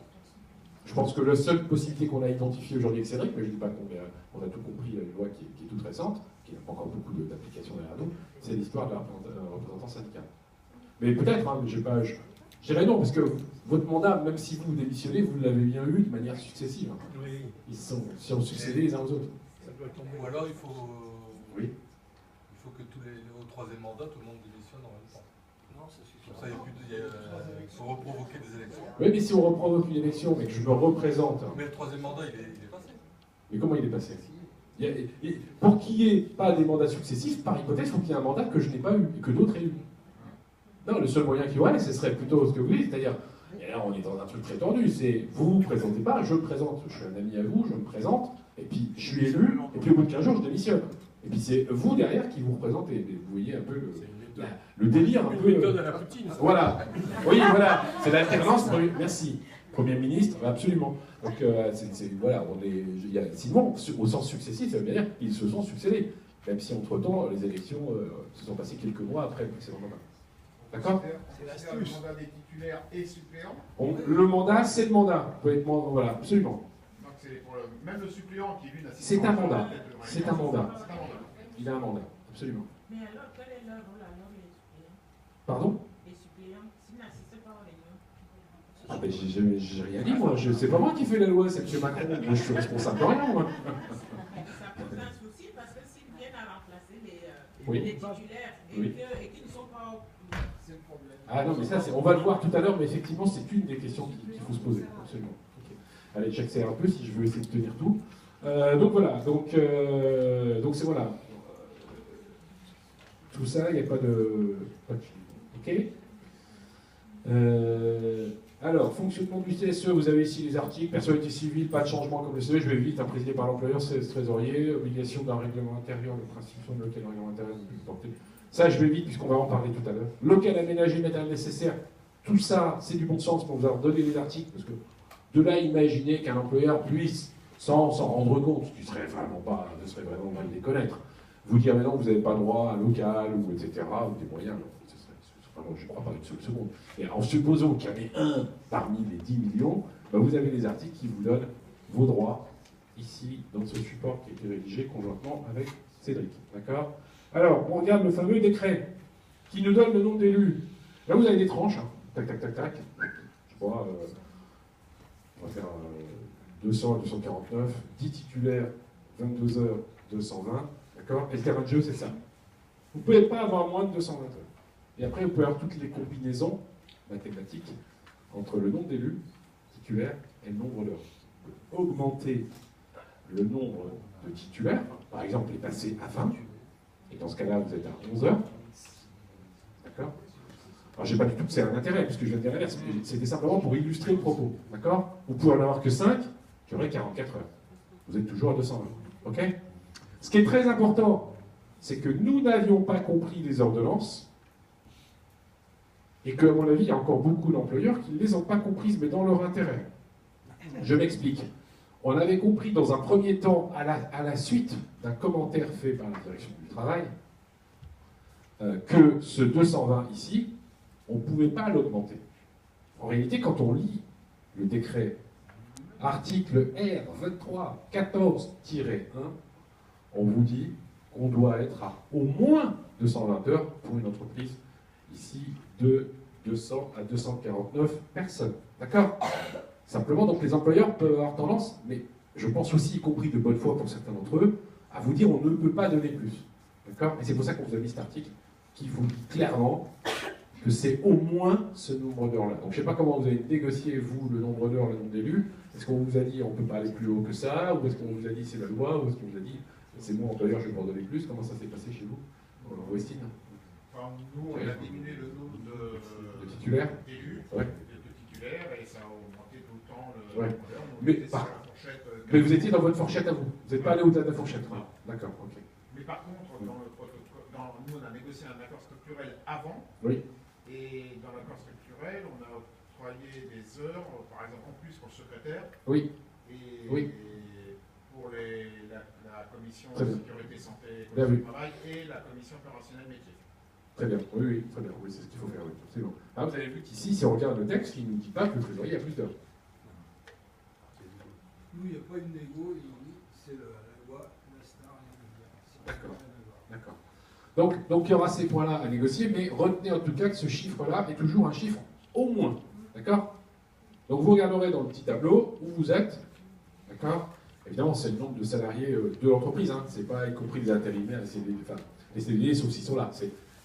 Speaker 1: Je pense que la seule possibilité qu'on a identifiée aujourd'hui avec Cédric, mais je ne dis pas qu'on a tout compris, il y a une loi qui est toute récente, qui n'a pas encore beaucoup d'applications derrière nous, c'est l'histoire de la représentant syndical. Mais peut-être, hein, je dirais non, parce que votre mandat, même si vous démissionnez, vous l'avez bien eu de manière successive. Hein.
Speaker 3: Oui.
Speaker 1: Ils ont succédé les uns aux autres.
Speaker 3: Ça doit tomber.
Speaker 8: Ou alors il faut que au troisième mandat, tout le monde démissionne en même temps.
Speaker 4: Non, ça suffit.
Speaker 8: Comme ça, il faut reprovoquer des élections.
Speaker 1: Oui, mais si on reprovoque une élection et que je me représente.
Speaker 8: Mais le troisième mandat, il est passé.
Speaker 1: Mais comment il est passé? Pour qu'il n'y ait pas des mandats successifs, par hypothèse, il faut qu'il y ait un mandat que je n'ai pas eu et que d'autres aient eu. Non, le seul moyen qu'il y aurait, ce serait plutôt ce que vous dites, c'est-à-dire, et là on est dans un truc très tendu, c'est vous vous présentez pas, je me présente, je suis un ami à vous, je me présente, et puis je suis élu, et puis au bout de 15 jours, je démissionne. Et puis c'est vous derrière qui vous représentez. Vous voyez un peu le délire un peu.
Speaker 3: Méthode à la Poutine.
Speaker 1: Voilà. Oui, voilà. C'est l'alternance. Merci. Premier ministre, absolument. Donc voilà, sinon, au sens successif, ça veut dire qu'ils se sont succédés. Même si entre-temps, les élections se sont passées quelques mois après le précédent mandat. D'accord?
Speaker 5: C'est le mandat des titulaires et suppléants.
Speaker 1: Le mandat, c'est le mandat. Vous pouvez être voilà, absolument.
Speaker 5: Donc c'est pour même le suppléant qui lui n'a.
Speaker 1: C'est un mandat. C'est un mandat. Il a un mandat, absolument.
Speaker 6: Mais alors, quel est leur rôle alors, les suppléants?
Speaker 1: Pardon?
Speaker 6: Les suppléants, s'ils n'assistent pas aux réunions.
Speaker 1: Ah ben j'ai rien dit moi, c'est pas moi qui fais la loi, c'est M. Macron, moi je suis responsable de rien moi.
Speaker 6: Ça pose un souci parce que s'ils viennent à remplacer
Speaker 1: Oui.
Speaker 6: les titulaires et
Speaker 1: Oui.
Speaker 6: qu'ils ne sont pas c'est le problème.
Speaker 1: Ah non mais ça on va le voir tout à l'heure, mais effectivement c'est une des questions qu'il faut se poser, absolument. Okay. Allez, j'accélère un peu si je veux essayer de tenir tout. Donc voilà, donc c'est voilà. Tout ça, il n'y a pas de ok. Alors, fonctionnement du CSE, vous avez ici les articles, personnalité civile, pas de changement comme le CE, je vais vite, présidé par l'employeur, c'est le trésorier, obligation d'un règlement intérieur, le principe de lequel le règlement intérieur est plus porté. Ça, je vais vite, puisqu'on va en parler tout à l'heure. Local aménagé, matériel nécessaire, tout ça, c'est du bon sens pour vous avoir donné les articles, parce que de là, imaginez qu'un employeur puisse, sans s'en rendre compte, ce qui serait vraiment mal les connaître, vous dire, mais non, vous n'avez pas droit à local, ou etc., ou des moyens. Je ne crois pas une seule seconde. Et en supposant qu'il y en ait un parmi les 10 millions, ben vous avez les articles qui vous donnent vos droits, ici, dans ce support qui a été rédigé conjointement avec Cédric. D'accord? Alors, on regarde le fameux décret, qui nous donne le nombre d'élus. Là, vous avez des tranches. Hein. Tac, tac, tac, tac. Je crois, on va faire 200 à 249, 10 titulaires, 22 heures, 220. D'accord? Et le terrain de jeu, c'est ça. Vous ne pouvez pas avoir moins de 220 heures. Et après, vous pouvez avoir toutes les combinaisons mathématiques entre le nombre d'élus titulaires et le nombre d'heures. Augmenter le nombre de titulaires, par exemple, les passer à 20, et dans ce cas-là, vous êtes à 11 heures. D'accord? Alors, je n'ai pas du tout que c'est un intérêt, puisque je viens de dire l'inverse. C'était simplement pour illustrer le propos. D'accord? Vous pouvez en avoir que 5, qui auraient 44 heures. Vous êtes toujours à 200 heures. OK? Ce qui est très important, c'est que nous n'avions pas compris les ordonnances, et qu'à mon avis, il y a encore beaucoup d'employeurs qui ne les ont pas comprises, mais dans leur intérêt. Je m'explique. On avait compris dans un premier temps, à la suite d'un commentaire fait par la direction du travail, que ce 220 ici, on ne pouvait pas l'augmenter. En réalité, quand on lit le décret article R2314-1, on vous dit qu'on doit être à au moins 220 heures pour une entreprise ici de 200 à 249 personnes. D'accord? Simplement, donc les employeurs peuvent avoir tendance, mais je pense aussi, y compris de bonne foi pour certains d'entre eux, à vous dire on ne peut pas donner plus. D'accord? Et c'est pour ça qu'on vous a mis cet article qui vous dit clairement que c'est au moins ce nombre d'heures-là. Donc je ne sais pas comment vous avez négocié, vous, le nombre d'heures, le nombre d'élus. Est-ce qu'on vous a dit on ne peut pas aller plus haut que ça? Ou est-ce qu'on vous a dit c'est la loi? Ou est-ce qu'on vous a dit c'est moi, employeur, je vais en donner plus? Comment ça s'est passé chez vous, Westine?
Speaker 5: Enfin, nous, on a diminué le nombre
Speaker 1: de titulaires
Speaker 5: d'élus,
Speaker 1: ouais.
Speaker 5: de titulaires, et ça a augmenté tout le temps le
Speaker 1: ouais.
Speaker 5: nombre d'heures.
Speaker 1: Mais vous étiez dans votre fourchette à vous? Vous n'êtes pas allé au-delà de la fourchette?
Speaker 5: Non.
Speaker 1: D'accord, ok.
Speaker 5: Mais par contre, dans le protocole, nous, on a négocié un accord structurel avant.
Speaker 1: Oui.
Speaker 5: Et dans l'accord structurel, on a octroyé des heures, par exemple, en plus pour le secrétaire.
Speaker 1: Oui.
Speaker 5: Et
Speaker 1: oui.
Speaker 5: Pour la commission sécurité, santé, travail et la commission opérationnelle métier.
Speaker 1: Très bien, oui, très bien, oui, c'est ce qu'il faut faire, oui, absolument. Alors, vous avez vu qu'ici, si on regarde le texte, il ne nous dit pas que le trésorier a plus d'heures.
Speaker 3: Nous, il n'y a pas une négo, c'est la loi, là, ça n'a rien à dire.
Speaker 1: D'accord. Donc il y aura ces points-là à négocier, mais retenez en tout cas que ce chiffre-là est toujours un chiffre au moins. D'accord? Donc vous regarderez dans le petit tableau où vous êtes. D'accord? Évidemment, c'est le nombre de salariés de l'entreprise, hein. C'est pas y compris les intérimaires, les CDD, sauf s'ils sont là.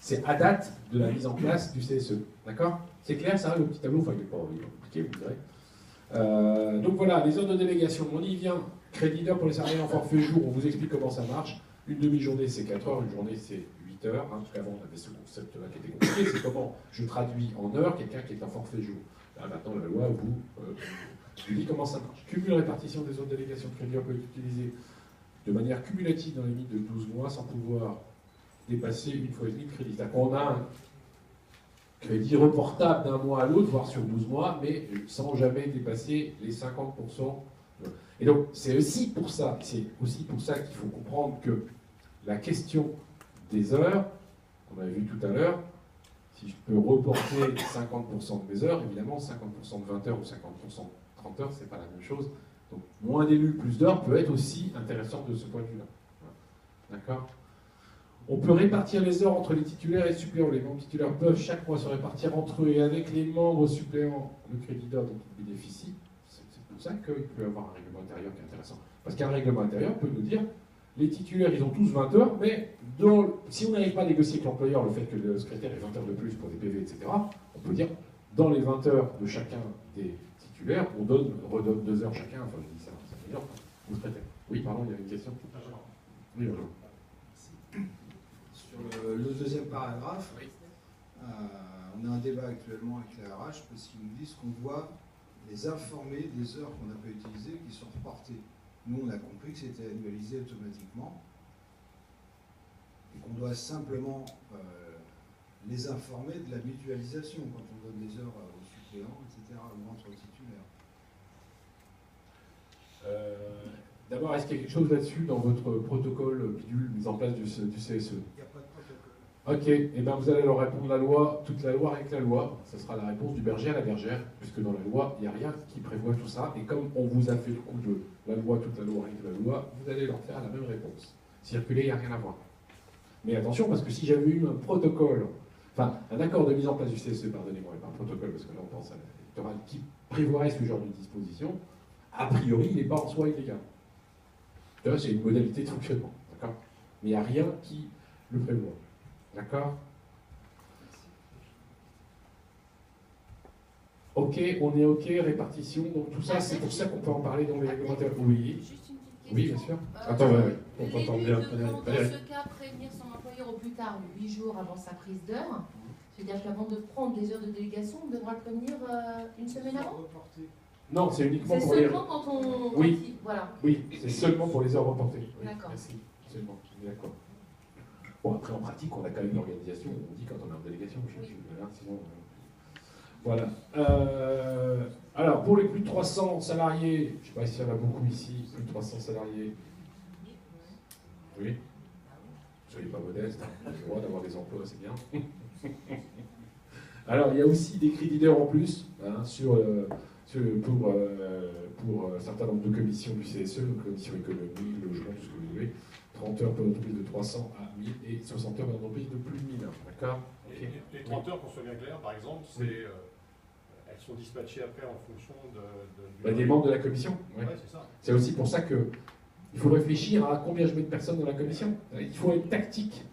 Speaker 1: C'est à date de la mise en place du CSE. D'accord? C'est clair ça, le petit tableau? Enfin, il n'est pas compliqué, vous direz. Donc voilà, les heures de délégation, on y vient. Crédit d'heures pour les salariés en forfait jour, on vous explique comment ça marche. Une demi-journée, c'est 4 heures, une journée, c'est 8 heures. Hein, parce qu'avant, on avait ce concept-là qui était compliqué, c'est comment je traduis en heures quelqu'un qui est en forfait jour. Là, maintenant, la loi vous dit comment ça marche. Cumul répartition des autres délégations de crédit peut être utilisé de manière cumulative dans les limites de 12 mois sans pouvoir dépasser une fois et demie de crédit. C'est-à-dire qu'on a un crédit reportable d'un mois à l'autre, voire sur 12 mois, mais sans jamais dépasser les 50%. Et donc, c'est aussi pour ça qu'il faut comprendre que la question des heures, qu'on avait vu tout à l'heure, si je peux reporter 50% de mes heures, évidemment, 50% de 20 heures ou 50% de 30 heures, c'est pas la même chose. Donc, moins d'élus, plus d'heures peut être aussi intéressant de ce point de vue-là. D'accord ? On peut répartir les heures entre les titulaires et les suppléants. Les membres titulaires peuvent chaque mois se répartir entre eux et avec les membres suppléants le crédit d'heure dont ils bénéficient. C'est pour ça qu'il peut y avoir un règlement intérieur qui est intéressant. Parce qu'un règlement intérieur peut nous dire les titulaires, ils ont tous 20 heures, mais si on n'arrive pas à négocier avec l'employeur le fait que le secrétaire ait 20 heures de plus pour des PV, etc., on peut dire dans les 20 heures de chacun des titulaires, on redonne 2 heures chacun. Enfin, je dis ça, c'est meilleur au secrétaire. Oui, pardon, il y avait une question. Oui, bonjour.
Speaker 9: Sur le deuxième paragraphe, on a un débat actuellement avec la RH parce qu'ils nous disent qu'on doit les informer des heures qu'on n'a pas utilisées qui sont reportées. Nous, on a compris que c'était annualisé automatiquement et qu'on doit simplement les informer de la mutualisation quand on donne des heures aux suppléants, etc., ou entre titulaires.
Speaker 1: D'abord, est-ce qu'il y a quelque chose là-dessus dans votre protocole bidule mise en place du CSE?
Speaker 3: Il n'y a pas de protocole.
Speaker 1: Ok, et bien vous allez leur répondre la loi, toute la loi avec la loi. Ce sera la réponse du berger à la bergère, puisque dans la loi, il n'y a rien qui prévoit tout ça. Et comme on vous a fait le coup de la loi, toute la loi avec la loi, vous allez leur faire la même réponse. Circuler, il n'y a rien à voir. Mais attention, parce que si j'avais eu un protocole, enfin un accord de mise en place du CSE, pardonnez-moi, et pas un protocole, parce que là on pense à l'électoral, qui prévoirait ce genre de disposition, a priori, il n'est pas en soi illégal. C'est une modalité de fonctionnement, d'accord? Mais il n'y a rien qui le prévoit, d'accord? Ok, on est ok, répartition, donc tout ça, c'est pour ça qu'on peut en parler dans les réglementaires. Oui.
Speaker 10: Juste une petite question.
Speaker 1: Oui, bien sûr. Attends, on t'entend bien.
Speaker 10: Dans ce cas, prévenir son employeur au plus tard 8 jours avant sa prise d'heure. C'est-à-dire qu'avant de prendre des heures de délégation, on devra le prévenir une semaine avant?
Speaker 1: Non, c'est uniquement pour les...
Speaker 10: C'est seulement quand on...
Speaker 1: Oui,
Speaker 10: voilà.
Speaker 1: Oui, c'est seulement pour les heures reportées. Oui,
Speaker 10: d'accord.
Speaker 1: Merci, absolument, d'accord. Bon, après, en pratique, on a quand même une organisation, on dit quand on est en délégation, sinon... Voilà. Alors, pour les plus de 300 salariés, je ne sais pas s'il y en a beaucoup ici, plus de 300 salariés. Oui. Soyez pas modeste, hein. Vous avez le droit d'avoir des emplois, c'est bien. Alors, il y a aussi des crédits d'heures en plus, hein, pour un certain nombre de commissions du CSE, donc commission économie, logement, tout ce que vous voulez. 30 heures pour une entreprise de 300 à 1000 et 60 heures pour une entreprise de plus de 1000 heures. D'accord?
Speaker 11: Les 30 heures, qu'on soit bien clair, par exemple, c'est, elles sont dispatchées après en fonction
Speaker 1: des membres de la commission. Ouais.
Speaker 11: Ouais, c'est ça.
Speaker 1: C'est aussi pour ça qu'il faut réfléchir à combien je mets de personnes dans la commission. Il faut être tactique.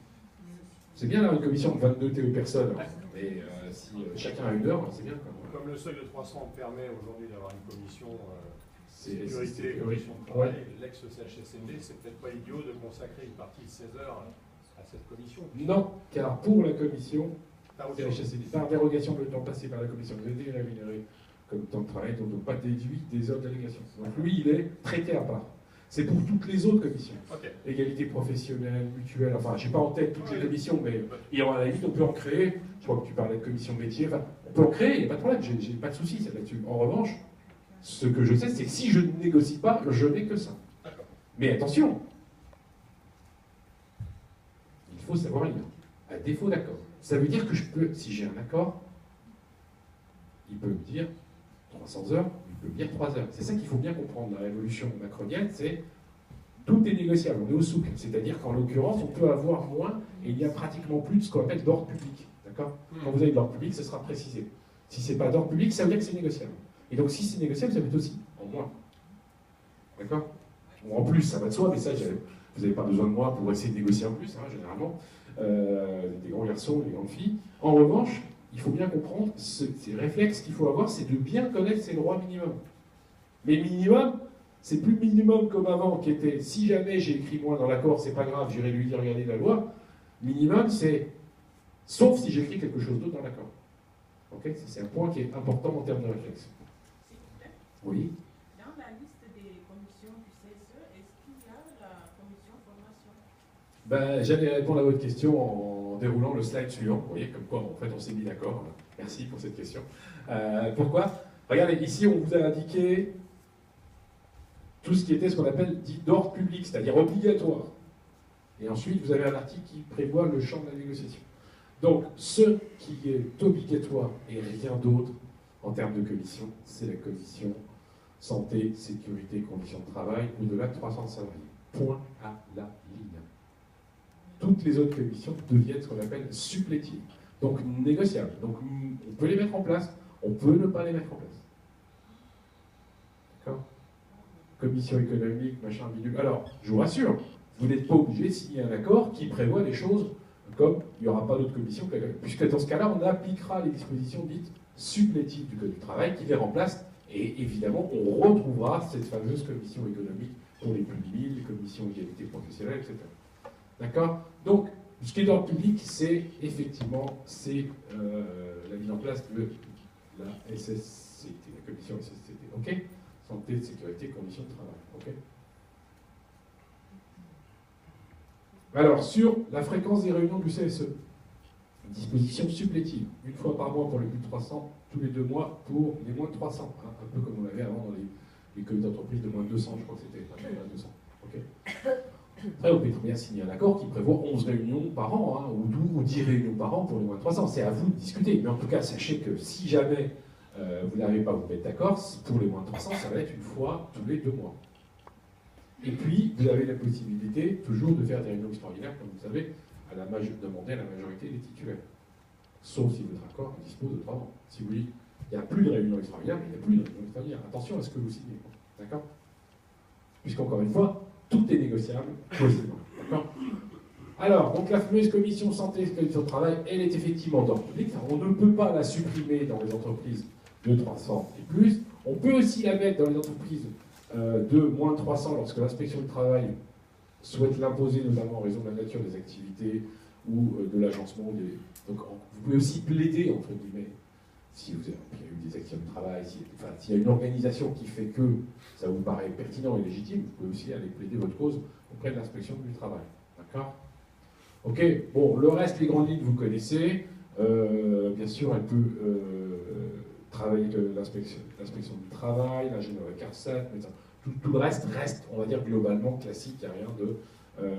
Speaker 1: C'est bien d'avoir une commission de 22 personnes, mais si chacun a 1 heure, c'est bien.
Speaker 11: Comme le seuil de 300 permet aujourd'hui d'avoir une commission sécurité et
Speaker 1: oui.
Speaker 11: conditions de travail, l'ex-CHSCT, c'est peut-être pas idiot de consacrer une partie de 16 heures à cette commission.
Speaker 1: Non, car pour la commission, CHSCT, par dérogation de temps passé par la commission, vous êtes rémunéré comme temps de travail, donc pas déduit des heures de délégation. Donc lui, il est traité à part. C'est pour toutes les autres commissions.
Speaker 11: Okay.
Speaker 1: Égalité professionnelle, mutuelle, enfin, je n'ai pas en tête toutes les commissions, mais à la limite, on peut en créer. Je crois que tu parlais de commission métier, enfin, on peut en créer, il n'y a pas de problème, j'ai pas de souci là-dessus. En revanche, ce que je sais, c'est que si je ne négocie pas, je n'ai que ça. Mais attention, il faut savoir lire, à défaut d'accord. Ça veut dire que je peux, si j'ai un accord, il peut me dire 300 heures, il peut me dire 3 heures. C'est ça qu'il faut bien comprendre. La révolution macronienne, c'est tout est négociable, on est au souk. C'est-à-dire qu'en l'occurrence, on peut avoir moins et il n'y a pratiquement plus de ce qu'on appelle d'ordre public. D'accord ? Quand vous avez de l'ordre public, ce sera précisé. Si ce n'est pas d'ordre public, ça veut dire que c'est négociable. Et donc si c'est négociable, ça veut être aussi en moins. D'accord ? Ou en plus, ça va de soi, mais ça, vous n'avez pas besoin de moi pour essayer de négocier en plus, hein, généralement. Des grands garçons, des grandes filles. En revanche, il faut bien comprendre, ces réflexes qu'il faut avoir, c'est de bien connaître ses droits minimum. Mais minimum, c'est plus minimum comme avant, qui était, si jamais j'ai écrit moins dans l'accord, c'est pas grave, j'irai lui dire, regardez la loi. Minimum, c'est, sauf si j'écris quelque chose d'autre dans l'accord. Ok ? C'est un point qui est important en termes de réflexe. Oui.
Speaker 6: Dans la liste des commissions du CSE, est-ce qu'il y a la commission formation?
Speaker 1: J'allais répondre à votre question en déroulant le slide suivant. Vous voyez, comme quoi, en fait, on s'est mis d'accord. Merci pour cette question. Pourquoi ? Regardez, ici, on vous a indiqué tout ce qui était ce qu'on appelle dit d'ordre public, c'est-à-dire obligatoire. Et ensuite, vous avez un article qui prévoit le champ de la négociation. Donc, ce qui est obligatoire et rien d'autre en termes de commission, c'est la commission santé, sécurité, conditions de travail, au-delà de 300 salariés. Point à la ligne. Toutes les autres commissions deviennent ce qu'on appelle supplétives, donc négociables. Donc, on peut les mettre en place, on peut ne pas les mettre en place. D'accord ? Commission économique, machin, bidule. Alors, je vous rassure, vous n'êtes pas obligé de signer un accord qui prévoit les choses comme il n'y aura pas d'autres commissions, puisque dans ce cas-là, on appliquera les dispositions dites supplétives du Code du travail qui les remplacent, et évidemment, on retrouvera cette fameuse commission économique pour les plus limites, les commissions d'égalité professionnelle, etc. D'accord ? Donc, ce qui est dans le public, c'est effectivement la mise en place de la SSCT, la commission SSCT. OK ? Santé, sécurité, conditions de travail. OK ? Alors, sur la fréquence des réunions du CSE, disposition supplétive, 1 fois par mois pour les plus de 300, tous les 2 mois pour les moins de 300, hein, un peu comme on l'avait avant dans les comités d'entreprise de moins de 200, je crois que c'était moins de 200. Okay. Après, on peut très bien signer un accord qui prévoit 11 réunions par an, hein, ou 12 ou 10 réunions par an pour les moins de 300. C'est à vous de discuter. Mais en tout cas, sachez que si jamais vous n'arrivez pas à vous mettre d'accord, pour les moins de 300, ça va être 1 fois tous les 2 mois. Et puis, vous avez la possibilité toujours de faire des réunions extraordinaires, comme vous savez, demander à la majorité des titulaires. Sauf si votre accord dispose de 3 ans. Si vous dites, il n'y a plus de réunions extraordinaires, mais il n'y a plus de réunions extraordinaires. Attention à ce que vous signez. D'accord ? Puisqu'encore une fois, tout est négociable possiblement. D'accord ? Alors, donc la fameuse commission santé et conditions de travail, elle est effectivement d'ordre public. On ne peut pas la supprimer dans les entreprises de 300 et plus. On peut aussi la mettre dans les entreprises de moins de 300 lorsque l'inspection du travail souhaite l'imposer, notamment en raison de la nature des activités ou de l'agencement des... Donc vous pouvez aussi plaider, entre guillemets, si vous avez, il y a eu des actions de travail, s'il y a une organisation qui fait que ça vous paraît pertinent et légitime, vous pouvez aussi aller plaider votre cause auprès de l'inspection du travail. D'accord ? Ok, bon, le reste, les grandes lignes, vous connaissez. Bien sûr, elle peut travailler avec l'inspection du travail, l'ingénierie CARSAT, tout le reste, on va dire, globalement classique, il n'y a rien de...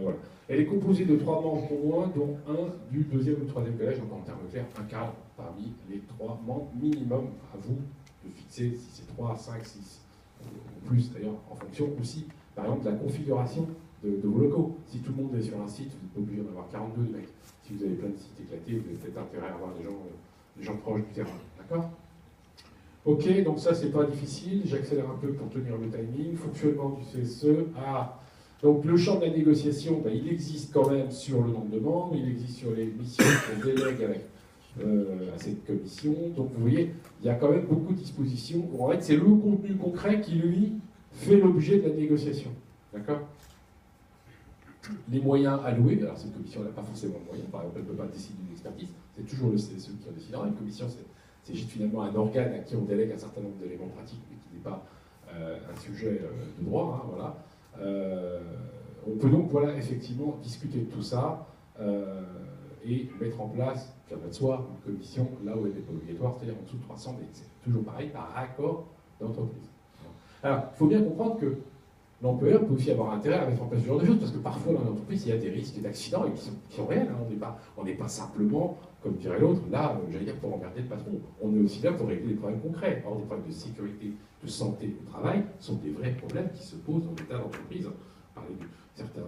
Speaker 1: voilà. Elle est composée de 3 membres au moins, dont un du 2e ou 3e collège, donc en termes clairs, un cadre parmi les 3 membres minimum, à vous de fixer si c'est 3, 5, 6, ou plus d'ailleurs, en fonction aussi, par exemple, de la configuration de vos locaux. Si tout le monde est sur un site, vous n'êtes pas obligé d'en avoir 42 de mecs. Si vous avez plein de sites éclatés, vous avez peut-être intérêt à avoir des gens proches du terrain. D'accord ? Ok, donc ça c'est pas difficile, j'accélère un peu pour tenir le timing. Fonctionnement du CSE. Donc le champ de la négociation, ben, il existe quand même sur le nombre de membres, il existe sur les missions qu'on délègue à cette commission. Donc vous voyez, il y a quand même beaucoup de dispositions. En fait, c'est le contenu concret qui, lui, fait l'objet de la négociation. D'accord? Les moyens alloués, alors cette commission n'a pas forcément de moyens, par exemple, elle ne peut pas décider d'une expertise, c'est toujours le CSE qui en décidera. Une commission, c'est juste finalement un organe à qui on délègue un certain nombre d'éléments pratiques, mais qui n'est pas un sujet de droit. Hein, voilà. On peut donc voilà, effectivement discuter de tout ça et mettre en place, ça va de soi, une commission là où elle n'est pas obligatoire, c'est-à-dire en dessous de 300, mais c'est toujours pareil, par accord d'entreprise. Alors, il faut bien comprendre que l'employeur peut aussi avoir intérêt à mettre en place ce genre de choses, parce que parfois dans l'entreprise, il y a des risques d'accidents et qui sont réels. Hein. On n'est pas simplement, comme dirait l'autre, là, j'allais dire pour emmerder le patron. On est aussi là pour régler des problèmes concrets. Or, des problèmes de sécurité, de santé au travail sont des vrais problèmes qui se posent dans l'état d'entreprise. Parler de certains,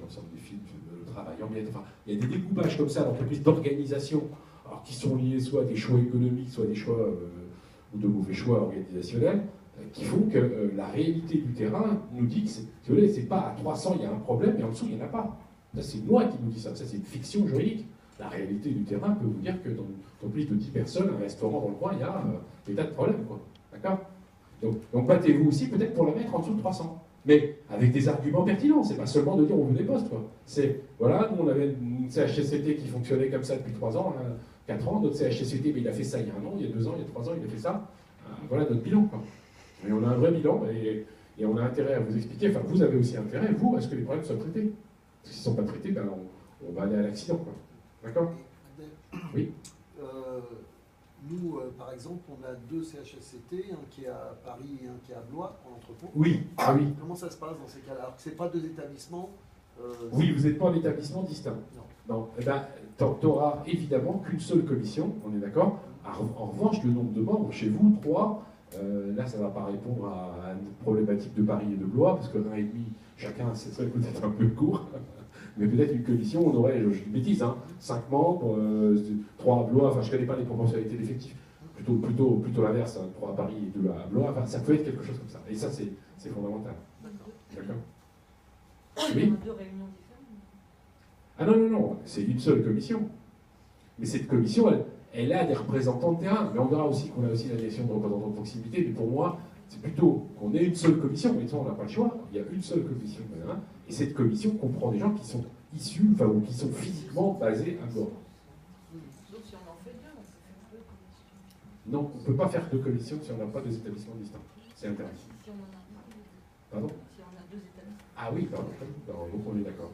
Speaker 1: l'ensemble des films, le travail en bien, enfin, il y a des découpages comme ça d'entreprises, d'organisation, alors qui sont liés soit à des choix économiques, soit à des choix ou de mauvais choix organisationnels, qui font que la réalité du terrain nous dit que c'est pas à 300 il y a un problème et en dessous il n'y en a pas. Ça c'est moi qui nous dis ça, c'est une fiction juridique. La réalité du terrain peut vous dire que dans plus de 10 personnes, un restaurant dans le coin, il y a des tas de problèmes. D'accord? Donc battez-vous aussi peut-être pour la mettre en dessous de 300. Mais avec des arguments pertinents, c'est pas seulement de dire on veut des postes. C'est, voilà, nous on avait une CHSCT qui fonctionnait comme ça depuis 3 ans, 4 ans, notre CHSCT, mais il a fait ça il y a 1 an, il y a 2 ans, il y a 3 ans, il a fait ça. Voilà notre bilan. Quoi. Et on a un vrai bilan et on a intérêt à vous expliquer, enfin vous avez aussi intérêt, vous, à ce que les problèmes soient traités. Parce qu'ils ne sont pas traités, ben, on va aller à l'accident. D'accord? Oui.
Speaker 4: Nous, par exemple, on a 2 CHSCT, un qui est à Paris et un qui est à Blois, en entrepôt.
Speaker 1: Oui, ah oui.
Speaker 4: Comment ça se passe dans ces cas-là? Alors que ce n'est pas 2 établissements.
Speaker 1: Oui, vous n'êtes pas en établissement distinct. Non. Eh ben, tu n'auras évidemment qu'une seule commission, on est d'accord. En revanche, le nombre de membres, chez vous, 3, là, ça ne va pas répondre à une problématique de Paris et de Blois, parce que 1,5 chacun, c'est peut-être un peu court. Mais peut-être une commission, on aurait, je dis une bêtise, 5 membres, 3 à Blois, enfin je ne connais pas les proportionnalités d'effectifs, plutôt l'inverse, 3 à Paris et 2 à Blois, enfin ça peut être quelque chose comme ça. Et ça c'est fondamental. D'accord. Oui.
Speaker 6: 2 réunions différentes.
Speaker 1: Ah non, c'est une seule commission. Mais cette commission, elle a des représentants de terrain. Mais on verra aussi qu'on a aussi la direction de représentants de proximité. Mais pour moi, c'est plutôt qu'on ait une seule commission. Mais on n'a pas le choix. Il y a une seule commission. Et cette commission comprend des gens qui sont issus, enfin, ou qui sont physiquement basés à Blois.
Speaker 6: Sauf si on en fait 2, on peut faire 2 commissions.
Speaker 1: Non, on ne peut pas faire 2 commissions si on n'a pas 2 établissements distincts. C'est interdit.
Speaker 6: Si on en a.
Speaker 1: Pardon?
Speaker 6: Si on a 2 établissements.
Speaker 1: Ah oui, pardon. Donc on est d'accord.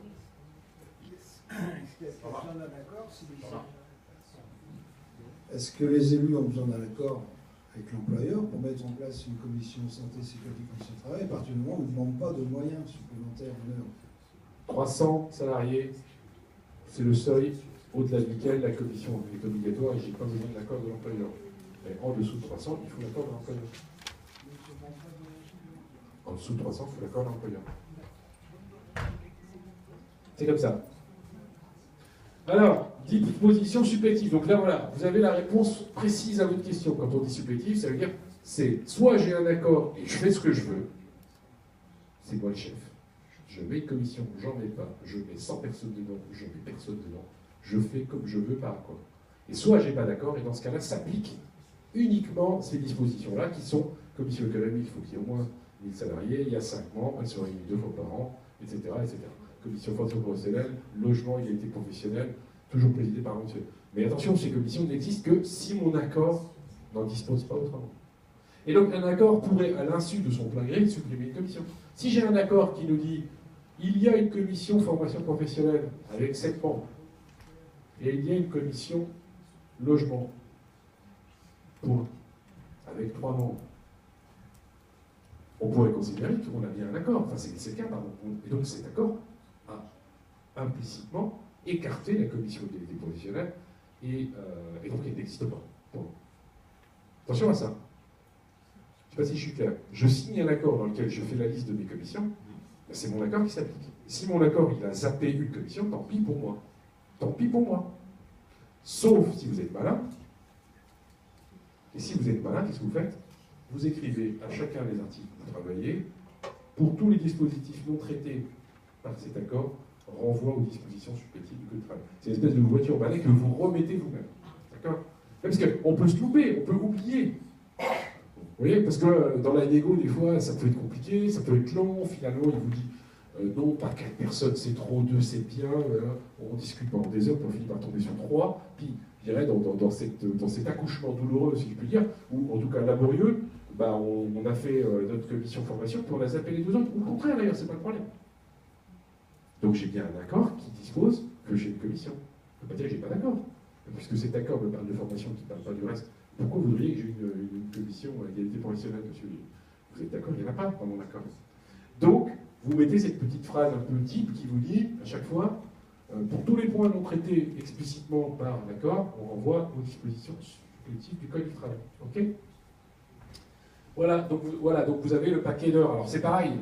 Speaker 9: Est-ce que les élus ont besoin d'un accord avec l'employeur pour mettre en place une commission santé, sécurité, conditions de travail, à partir du moment où on ne demande pas de moyens supplémentaires en heure?
Speaker 1: 300 salariés, c'est le seuil au-delà duquel la commission est obligatoire et je n'ai pas besoin de l'accord de l'employeur. Mais en dessous de 300, il faut l'accord de l'employeur. En dessous de 300, il faut l'accord de l'employeur. C'est comme ça. Alors, disposition supplétive. Donc là, voilà, vous avez la réponse précise à votre question. Quand on dit supplétive, ça veut dire c'est soit j'ai un accord et je fais ce que je veux, c'est moi le chef. Je mets une commission, j'en mets pas, je mets 100 personnes dedans, je mets personne dedans, je fais comme je veux par accord. Et soit j'ai pas d'accord, et dans ce cas-là, s'appliquent uniquement ces dispositions-là qui sont commission économique, il faut qu'il y ait au moins 1000 salariés, il y a 5 membres, elles se réunissent 2 fois par an, etc. etc. Commission formation professionnelle, logement, égalité professionnelle, toujours présidée par un monsieur. Mais attention, ces commissions n'existent que si mon accord n'en dispose pas autrement. Et donc un accord pourrait, à l'insu de son plein gré, supprimer une commission. Si j'ai un accord qui nous dit il y a une commission formation professionnelle avec 7 membres, et il y a une commission logement avec 3 membres, on pourrait considérer qu'on a bien un accord. Enfin, c'est le cas, pardon. Et donc cet accord a implicitement écarté la commission d'égalité professionnelle et donc elle n'existe pas. Bon. Attention à ça. Je ne sais pas si je suis clair. Je signe un accord dans lequel je fais la liste de mes commissions, ben c'est mon accord qui s'applique. Si mon accord il a zappé une commission, tant pis pour moi. Tant pis pour moi. Sauf si vous êtes malin. Et si vous êtes malin, qu'est-ce que vous faites? Vous écrivez à chacun des articles que vous travaillez pour tous les dispositifs non traités par cet accord, renvoie aux dispositions supplétives du Code du travail. C'est une espèce de voiture balai que vous remettez vous-même. D'accord? Parce qu'on peut se louper, on peut oublier. Vous voyez, parce que dans la négo, des fois, ça peut être compliqué, ça peut être long, finalement, il vous dit non, pas 4 personnes, c'est trop, 2, c'est bien, on discute pendant des heures, puis on finit par tomber sur 3, puis, je dirais, dans cet accouchement douloureux, si je puis dire, ou en tout cas laborieux, bah, on a fait notre commission formation, puis on a zappé les 2 autres, ou au contraire, d'ailleurs, c'est pas le problème. Donc j'ai bien un accord qui dispose que j'ai une commission. Je ne peux pas dire que j'ai pas d'accord, puisque cet accord me parle de formation qui ne parle pas du reste. Pourquoi vous voudriez que j'ai une commission égalité professionnelle, monsieur? Vous êtes d'accord? Il n'y en a pas dans mon accord. Donc, vous mettez cette petite phrase un peu type qui vous dit, à chaque fois, pour tous les points non traités explicitement par l'accord, on renvoie aux dispositions supplétives du Code du travail. OK? Voilà, donc vous avez le paquet d'heures. Alors c'est pareil.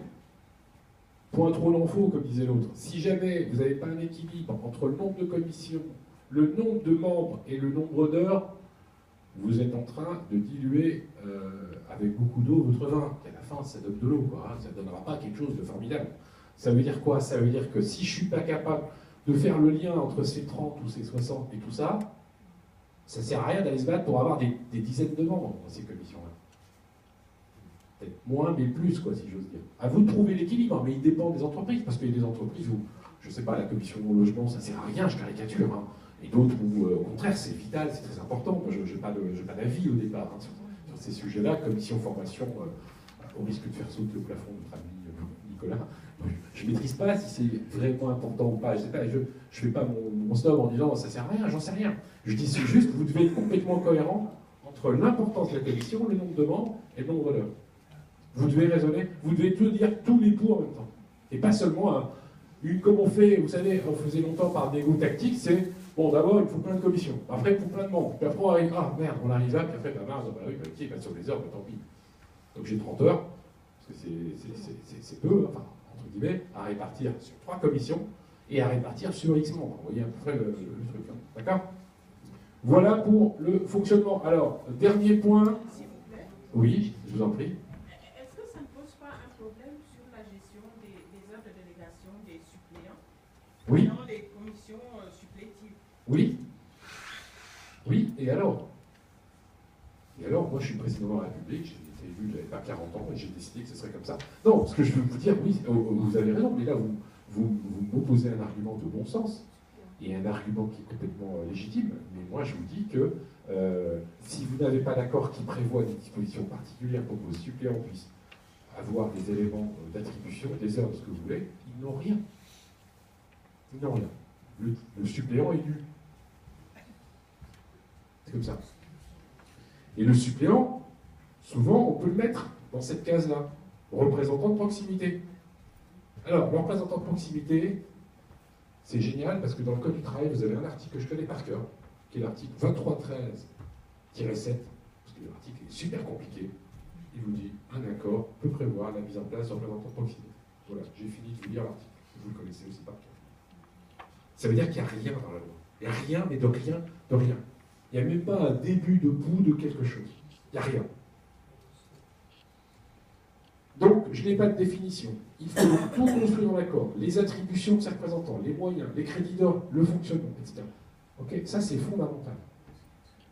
Speaker 1: Point trop non faux, comme disait l'autre. Si jamais vous n'avez pas un équilibre entre le nombre de commissions, le nombre de membres et le nombre d'heures, vous êtes en train de diluer avec beaucoup d'eau votre vin. Et à la fin, ça donne de l'eau, quoi. Ça ne donnera pas quelque chose de formidable. Ça veut dire quoi? Ça veut dire que si je ne suis pas capable de faire le lien entre ces 30 ou ces 60 et tout ça, ça ne sert à rien d'aller se battre pour avoir des dizaines de membres dans ces commissions-là. Peut-être moins, mais plus, quoi, si j'ose dire. À vous de trouver l'équilibre, mais il dépend des entreprises, parce qu'il y a des entreprises où, je ne sais pas, la commission au logement, ça ne sert à rien, je caricature, hein. Et d'autres où, au contraire, c'est vital, c'est très important. Moi, je n'ai pas d'avis au départ hein, sur ces sujets-là. Commission formation, au risque de faire sauter le plafond de notre ami Nicolas, je ne maîtrise pas si c'est vraiment important ou pas. Je ne fais pas mon snob en disant ça ne sert à rien, j'en sais rien. Je dis c'est juste, vous devez être complètement cohérent entre l'importance de la commission, le nombre de membres et le nombre d'heures. Vous devez raisonner, vous devez tout dire tous les poux en même temps. Et pas seulement comme on fait, vous savez, on faisait longtemps par dégoût tactique, c'est bon d'abord il faut plein de commissions, après il faut plein de membres, puis après on arrive, ah merde, on arrive là, puis après bah merde, bah oui, bah, qui va sur les heures, bah tant pis. Donc j'ai 30 heures, parce que c'est peu, enfin, entre guillemets, à répartir sur 3 commissions et à répartir sur X membres. Vous voyez à peu près le truc, hein. D'accord? Voilà pour le fonctionnement. Alors, dernier point.
Speaker 6: S'il vous plaît.
Speaker 1: Oui, je vous en prie.
Speaker 6: Est-ce que ça ne pose pas un problème sur la gestion des heures de délégation des suppléants
Speaker 1: Oui.
Speaker 6: dans les commissions supplétives?
Speaker 1: Oui. Oui, et alors? Et alors, moi je suis président de la République, j'ai été élu, j'avais pas 40 ans, et j'ai décidé que ce serait comme ça. Non, ce que je veux vous dire, oui, vous avez raison, mais là vous m'opposez un argument de bon sens, et un argument qui est complètement légitime, mais moi je vous dis que si vous n'avez pas d'accord qui prévoit des dispositions particulières pour que vos suppléants puissent avoir des éléments d'attribution, des heures de ce que vous voulez, ils n'ont rien. Ils n'ont rien. Le suppléant est nul. C'est comme ça. Et le suppléant, souvent, on peut le mettre dans cette case-là, représentant de proximité. Alors, le représentant de proximité, c'est génial parce que dans le Code du travail, vous avez un article que je connais par cœur, qui est l'article 2313-7, parce que l'article est super compliqué. Il vous dit un accord peut prévoir la mise en place de représentants de proximité. Voilà, j'ai fini de vous lire l'article. Vous le connaissez aussi par cœur. Ça veut dire qu'il n'y a rien dans la loi. Il n'y a rien, mais de rien, de rien. Il n'y a même pas un début de bout de quelque chose. Il n'y a rien. Donc, je n'ai pas de définition. Il faut tout construire dans l'accord. Les attributions de ces représentants, les moyens, les crédits d'heures, le fonctionnement, etc. Ok, ça, c'est fondamental.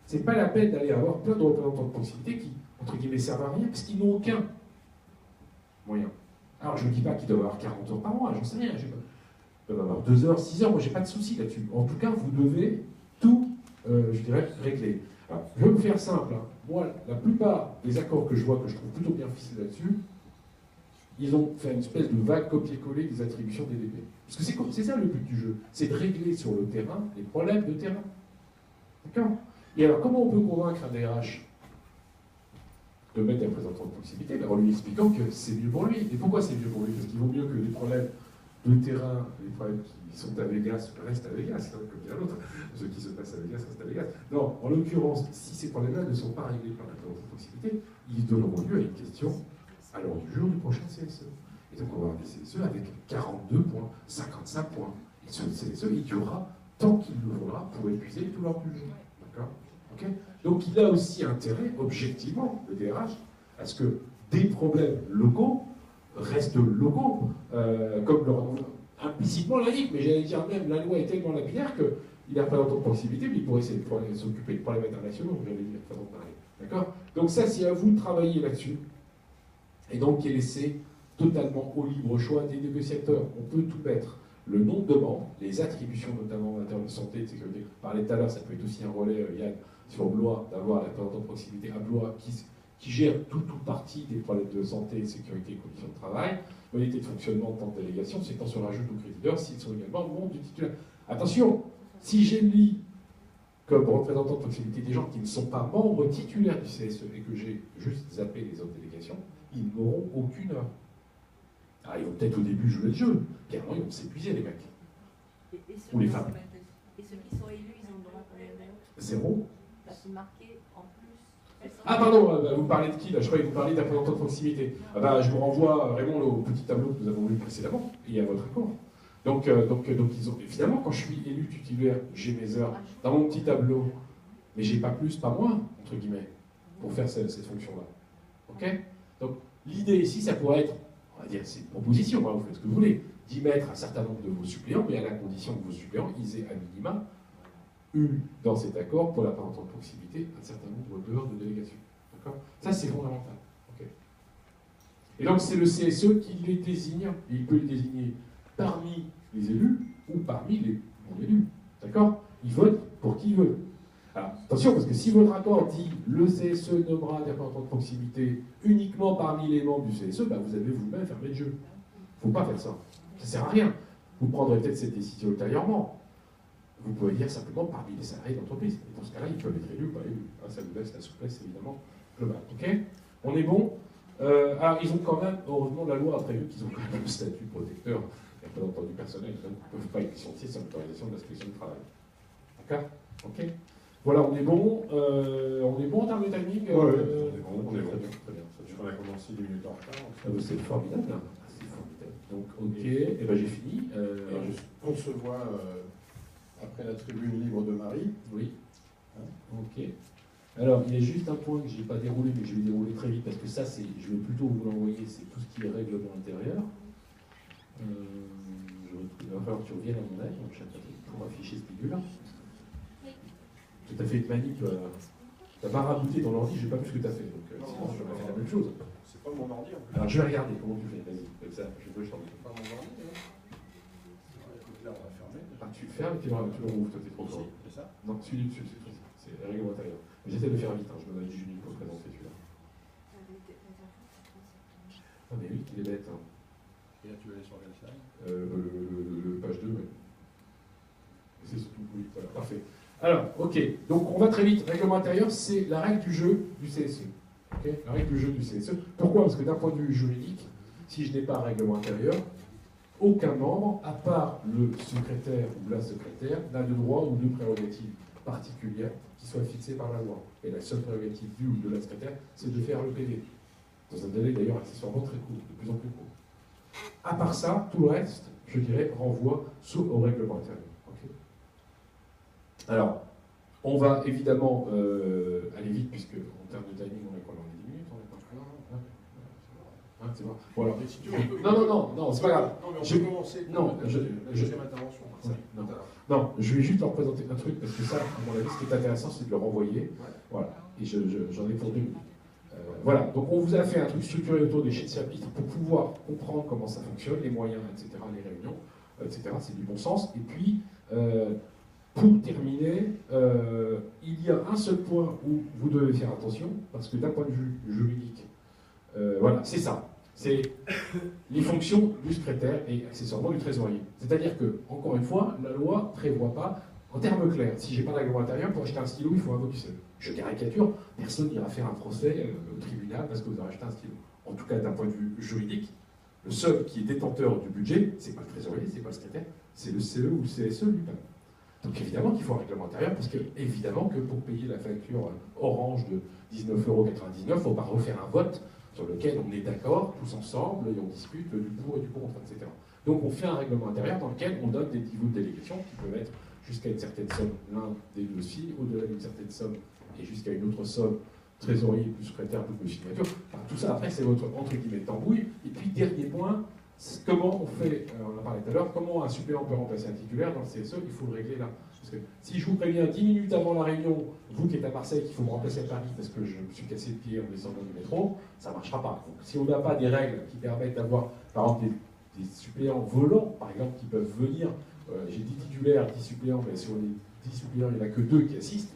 Speaker 1: C'est pas la peine d'aller avoir plein de représentants de proximité qui, entre guillemets, servent à rien, parce qu'ils n'ont aucun moyen. Alors, je ne dis pas qu'ils doivent avoir 40 heures par mois, j'en sais rien. Ils doivent avoir 2 heures, 6 heures, moi, j'ai pas de souci là-dessus. En tout cas, vous devez tout, je dirais, régler. Alors, je vais vous faire simple. Hein. Moi, la plupart des accords que je vois, que je trouve plutôt bien ficelés là-dessus, ils ont fait une espèce de vague copier-coller des attributions des DP. Parce que c'est ça le but du jeu, c'est de régler sur le terrain les problèmes de terrain. D'accord? Et alors, comment on peut convaincre un DRH de mettre un représentant de proximité? En lui expliquant que c'est mieux pour lui. Et pourquoi c'est mieux pour lui? Parce qu'il vaut mieux que les problèmes de terrain, les problèmes qui sont à Vegas restent à Vegas, hein, comme dirait l'autre. Ceux qui se passent à Vegas restent à Vegas. Non, en l'occurrence, si ces problèmes-là ne sont pas réglés par la représentant de proximité, ils donneront lieu à une question à l'heure du jour du prochain CSE. Et donc on va avoir des CSE avec 42 points, 55 points. Et ce CSE, il durera tant qu'il le faudra pour épuiser tout leur budget. D'accord? Okay? Donc il a aussi intérêt, objectivement, le DRH, à ce que des problèmes locaux restent locaux, comme leur nom implicitement l'indique, mais j'allais dire même, la loi est tellement lapidaire qu'il est représentant de proximité, mais il pourrait s'occuper de problèmes internationaux, j'allais dire, façon de parler. D'accord? Donc ça, c'est à vous de travailler là-dessus, et donc qui est laissé totalement au libre choix des négociateurs. On peut tout mettre. Le nombre de membres, les attributions notamment en matière de santé, de sécurité. Je parlais tout à l'heure, ça peut être aussi un relais, Yann, sur Blois, d'avoir la représentant de proximité à Blois qui gère toute partie des problèmes de santé, de sécurité et conditions de travail. Modalité de fonctionnement de temps de délégation, c'est quand on rajoute aux créditeurs s'ils sont également membres du titulaire. Attention, si j'ai mis comme représentant de proximité des gens qui ne sont pas membres titulaires du CSE et que j'ai juste zappé les autres délégations, ils n'auront aucune heure. Alors, ils vont peut-être au début jouer le jeu, puis après ils vont s'épuiser, les mecs. Ou les femmes.
Speaker 6: Et ceux qui sont élus, ils ont le droit quand même d'heure.
Speaker 1: 0.
Speaker 6: C'est marqué en plus.
Speaker 1: Ah pardon, vous parlez de qui là? Je croyais que vous parliez d'un représentant de proximité. Ah bah, je vous renvoie, Raymond, au petit tableau que nous avons vu précédemment, et à votre accord. Donc ils ont, évidemment, quand je suis élu titulaire, j'ai mes heures dans mon petit tableau, mais j'ai pas plus, pas moins, entre guillemets, pour faire cette fonction-là. Ok? Donc l'idée ici, ça pourrait être, on va dire, c'est une proposition, hein, vous faites ce que vous voulez, d'y mettre un certain nombre de vos suppléants, mais à la condition que vos suppléants, ils aient à minima eu dans cet accord pour la représentant de proximité un certain nombre d'heures de délégation. D'accord? Ça, c'est fondamental. Okay. Et donc, c'est le CSE qui les désigne, et il peut les désigner parmi les élus ou parmi les non-élus. D'accord? Il vote pour qui il veut. Alors, attention, parce que si votre accord dit le CSE nommera des représentants de proximité uniquement parmi les membres du CSE, bah, vous avez vous-même fermé le jeu. Il ne faut pas faire ça. Ça ne sert à rien. Vous prendrez peut-être cette décision ultérieurement. Vous pouvez dire simplement parmi les salariés d'entreprise. Et dans ce cas-là, ils peuvent être élus ou pas élus. Ça vous laisse la souplesse, évidemment, globale. Ok? On est bon? Alors, ils ont quand même, heureusement, la loi a prévu qu'ils ont quand même le statut protecteur des représentants du personnel. Donc, ils ne peuvent pas être licenciés sans l'autorisation de l'inspection du travail. D'accord? Ok? Voilà, on est bon. On est bon en termes de timing?
Speaker 11: On est bon.
Speaker 1: Très bien, très bien.
Speaker 11: On a commencé 10 minutes en retard.
Speaker 1: C'est formidable. Hein. C'est formidable. Donc, ok, et ben j'ai fini.
Speaker 2: On se voit après la tribune libre de Marie.
Speaker 1: Oui. Hein, ok. Alors, il y a juste un point que je n'ai pas déroulé, mais que je vais dérouler très vite, parce que ça, je vais plutôt vous l'envoyer, c'est tout ce qui est règlement intérieur. Il va falloir que tu reviennes à mon âge, pour afficher ce figure. Tu as fait une manip, tu as pas rabouté ton ordi, je n'ai pas vu ce que tu as fait, donc sinon je vais faire la même chose.
Speaker 11: C'est pas mon ordi en fait.
Speaker 1: Alors je vais regarder comment tu fais, vas-y, comme ça, je t'en dis.
Speaker 11: C'est pas mon ordi, hein. Écoute, là on va fermer.
Speaker 1: Ah, tu le fermes et tu le rouvres, toi t'es trop fort.
Speaker 11: C'est ça?
Speaker 1: Non, celui du dessus, c'est le règlement intérieur. Mais j'essaie de faire vite, hein. Je me donne 10 minutes pour te présenter celui-là. Ah mais oui, il est bête. Hein.
Speaker 11: Et là tu vas aller sur quelle slide?
Speaker 1: Le page 2, oui. C'est surtout, oui, voilà, parfait. Alors, ok, donc on va très vite. Règlement intérieur, c'est la règle du jeu du CSE. Okay, la règle du jeu du CSE. Pourquoi? Parce que d'un point de vue juridique, si je n'ai pas un règlement intérieur, aucun membre, à part le secrétaire ou la secrétaire, n'a de droit ou de prérogatives particulières qui soient fixées par la loi. Et la seule prérogative du ou de la secrétaire, c'est de faire le PV. Dans un délai d'ailleurs accessoirement très court, de plus en plus court. À part ça, tout le reste, je dirais, renvoie au règlement intérieur. Alors, on va évidemment aller vite, puisque en termes de timing, on est quoi dans les 10 minutes? On est pas c'est bon. Voilà. Non, c'est pas grave.
Speaker 11: Non, mais on peut commencer la deuxième intervention.
Speaker 1: Non, je vais juste leur présenter un truc, parce que ça, à mon avis, ce qui est intéressant, c'est de le renvoyer. Voilà. Et j'en ai pour 2 minutes. Voilà, donc on vous a fait un truc structuré autour des chapitres pour pouvoir comprendre comment ça fonctionne, les moyens, etc., les réunions, etc. C'est du bon sens. Et puis, pour terminer, il y a un seul point où vous devez faire attention, parce que d'un point de vue juridique, voilà, c'est ça. C'est les fonctions du secrétaire et accessoirement du trésorier. C'est-à-dire que, encore une fois, la loi ne prévoit pas, en termes clairs, si je n'ai pas de règlement intérieur, pour acheter un stylo, il faut un voxel. Je caricature, personne n'ira faire un procès au tribunal parce que vous avez acheté un stylo. En tout cas, d'un point de vue juridique, le seul qui est détenteur du budget, c'est pas le trésorier, c'est pas le secrétaire, c'est le CE ou le CSE lui-même. Donc évidemment qu'il faut un règlement intérieur, parce que évidemment que pour payer la facture Orange de 19,99 €, il ne faut pas refaire un vote sur lequel on est d'accord, tous ensemble, et on discute du pour et du contre, etc. Donc on fait un règlement intérieur dans lequel on donne des niveaux de délégation qui peuvent être jusqu'à une certaine somme, l'un des deux filles, au-delà d'une certaine somme, et jusqu'à une autre somme trésorier plus secrétaire double signature. Enfin, tout ça, après, c'est votre entre guillemets tambouille. Et puis, dernier point, comment on fait, on en parlait tout à l'heure, comment un suppléant peut remplacer un titulaire dans le CSE, il faut le régler là. Parce que si je vous préviens 10 minutes avant la réunion, vous qui êtes à Marseille, qu'il faut me remplacer à Paris parce que je me suis cassé le pied en descendant du métro, ça ne marchera pas. Donc, si on n'a pas des règles qui permettent d'avoir, par exemple, des suppléants volants, par exemple, qui peuvent venir, j'ai 10 titulaires, 10 suppléants, mais sur les 10 suppléants, il n'y en a que 2 qui assistent,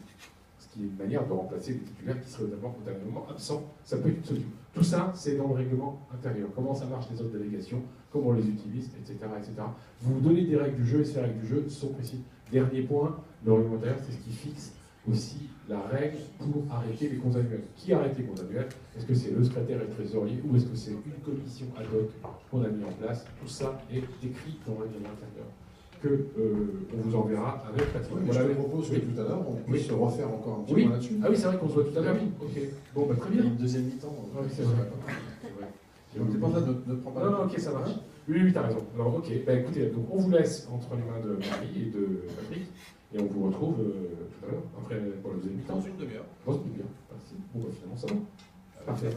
Speaker 1: ce qui est une manière de remplacer les titulaires qui seraient d'abord totalement absents. Ça peut être une solution. Tout ça, c'est dans le règlement intérieur. Comment ça marche les autres délégations, comment on les utilise, etc., etc. Vous donnez des règles du jeu et ces règles du jeu sont précises. Dernier point, le règlement intérieur, c'est ce qui fixe aussi la règle pour arrêter les comptes annuels. Qui arrête les comptes annuels? Est-ce que c'est le secrétaire et le trésorier ou est-ce que c'est une commission ad hoc qu'on a mis en place? Tout ça est écrit dans le règlement intérieur qu'on vous enverra avec Patrick.
Speaker 2: Oui, voilà, je propose que tout à l'heure, on puisse se refaire encore un petit point là-dessus.
Speaker 1: Ah oui, c'est vrai qu'on se voit tout à l'heure. Oui, ok. Bon, bah, très bien.
Speaker 2: Il y a une deuxième mi-temps.
Speaker 1: Oui, c'est vrai.
Speaker 2: C'est pas ça, ne prends pas.
Speaker 1: Non, ok, ça marche. Oui, t'as raison. Alors, ok, bah, écoutez, donc on vous laisse entre les mains de Marie et de Patrick, et on vous retrouve tout à l'heure, après pour la deuxième mi-temps.
Speaker 2: Dans une demi-heure.
Speaker 1: Dans une demi-heure. Merci. Bon, bah, finalement, ça va. Parfait.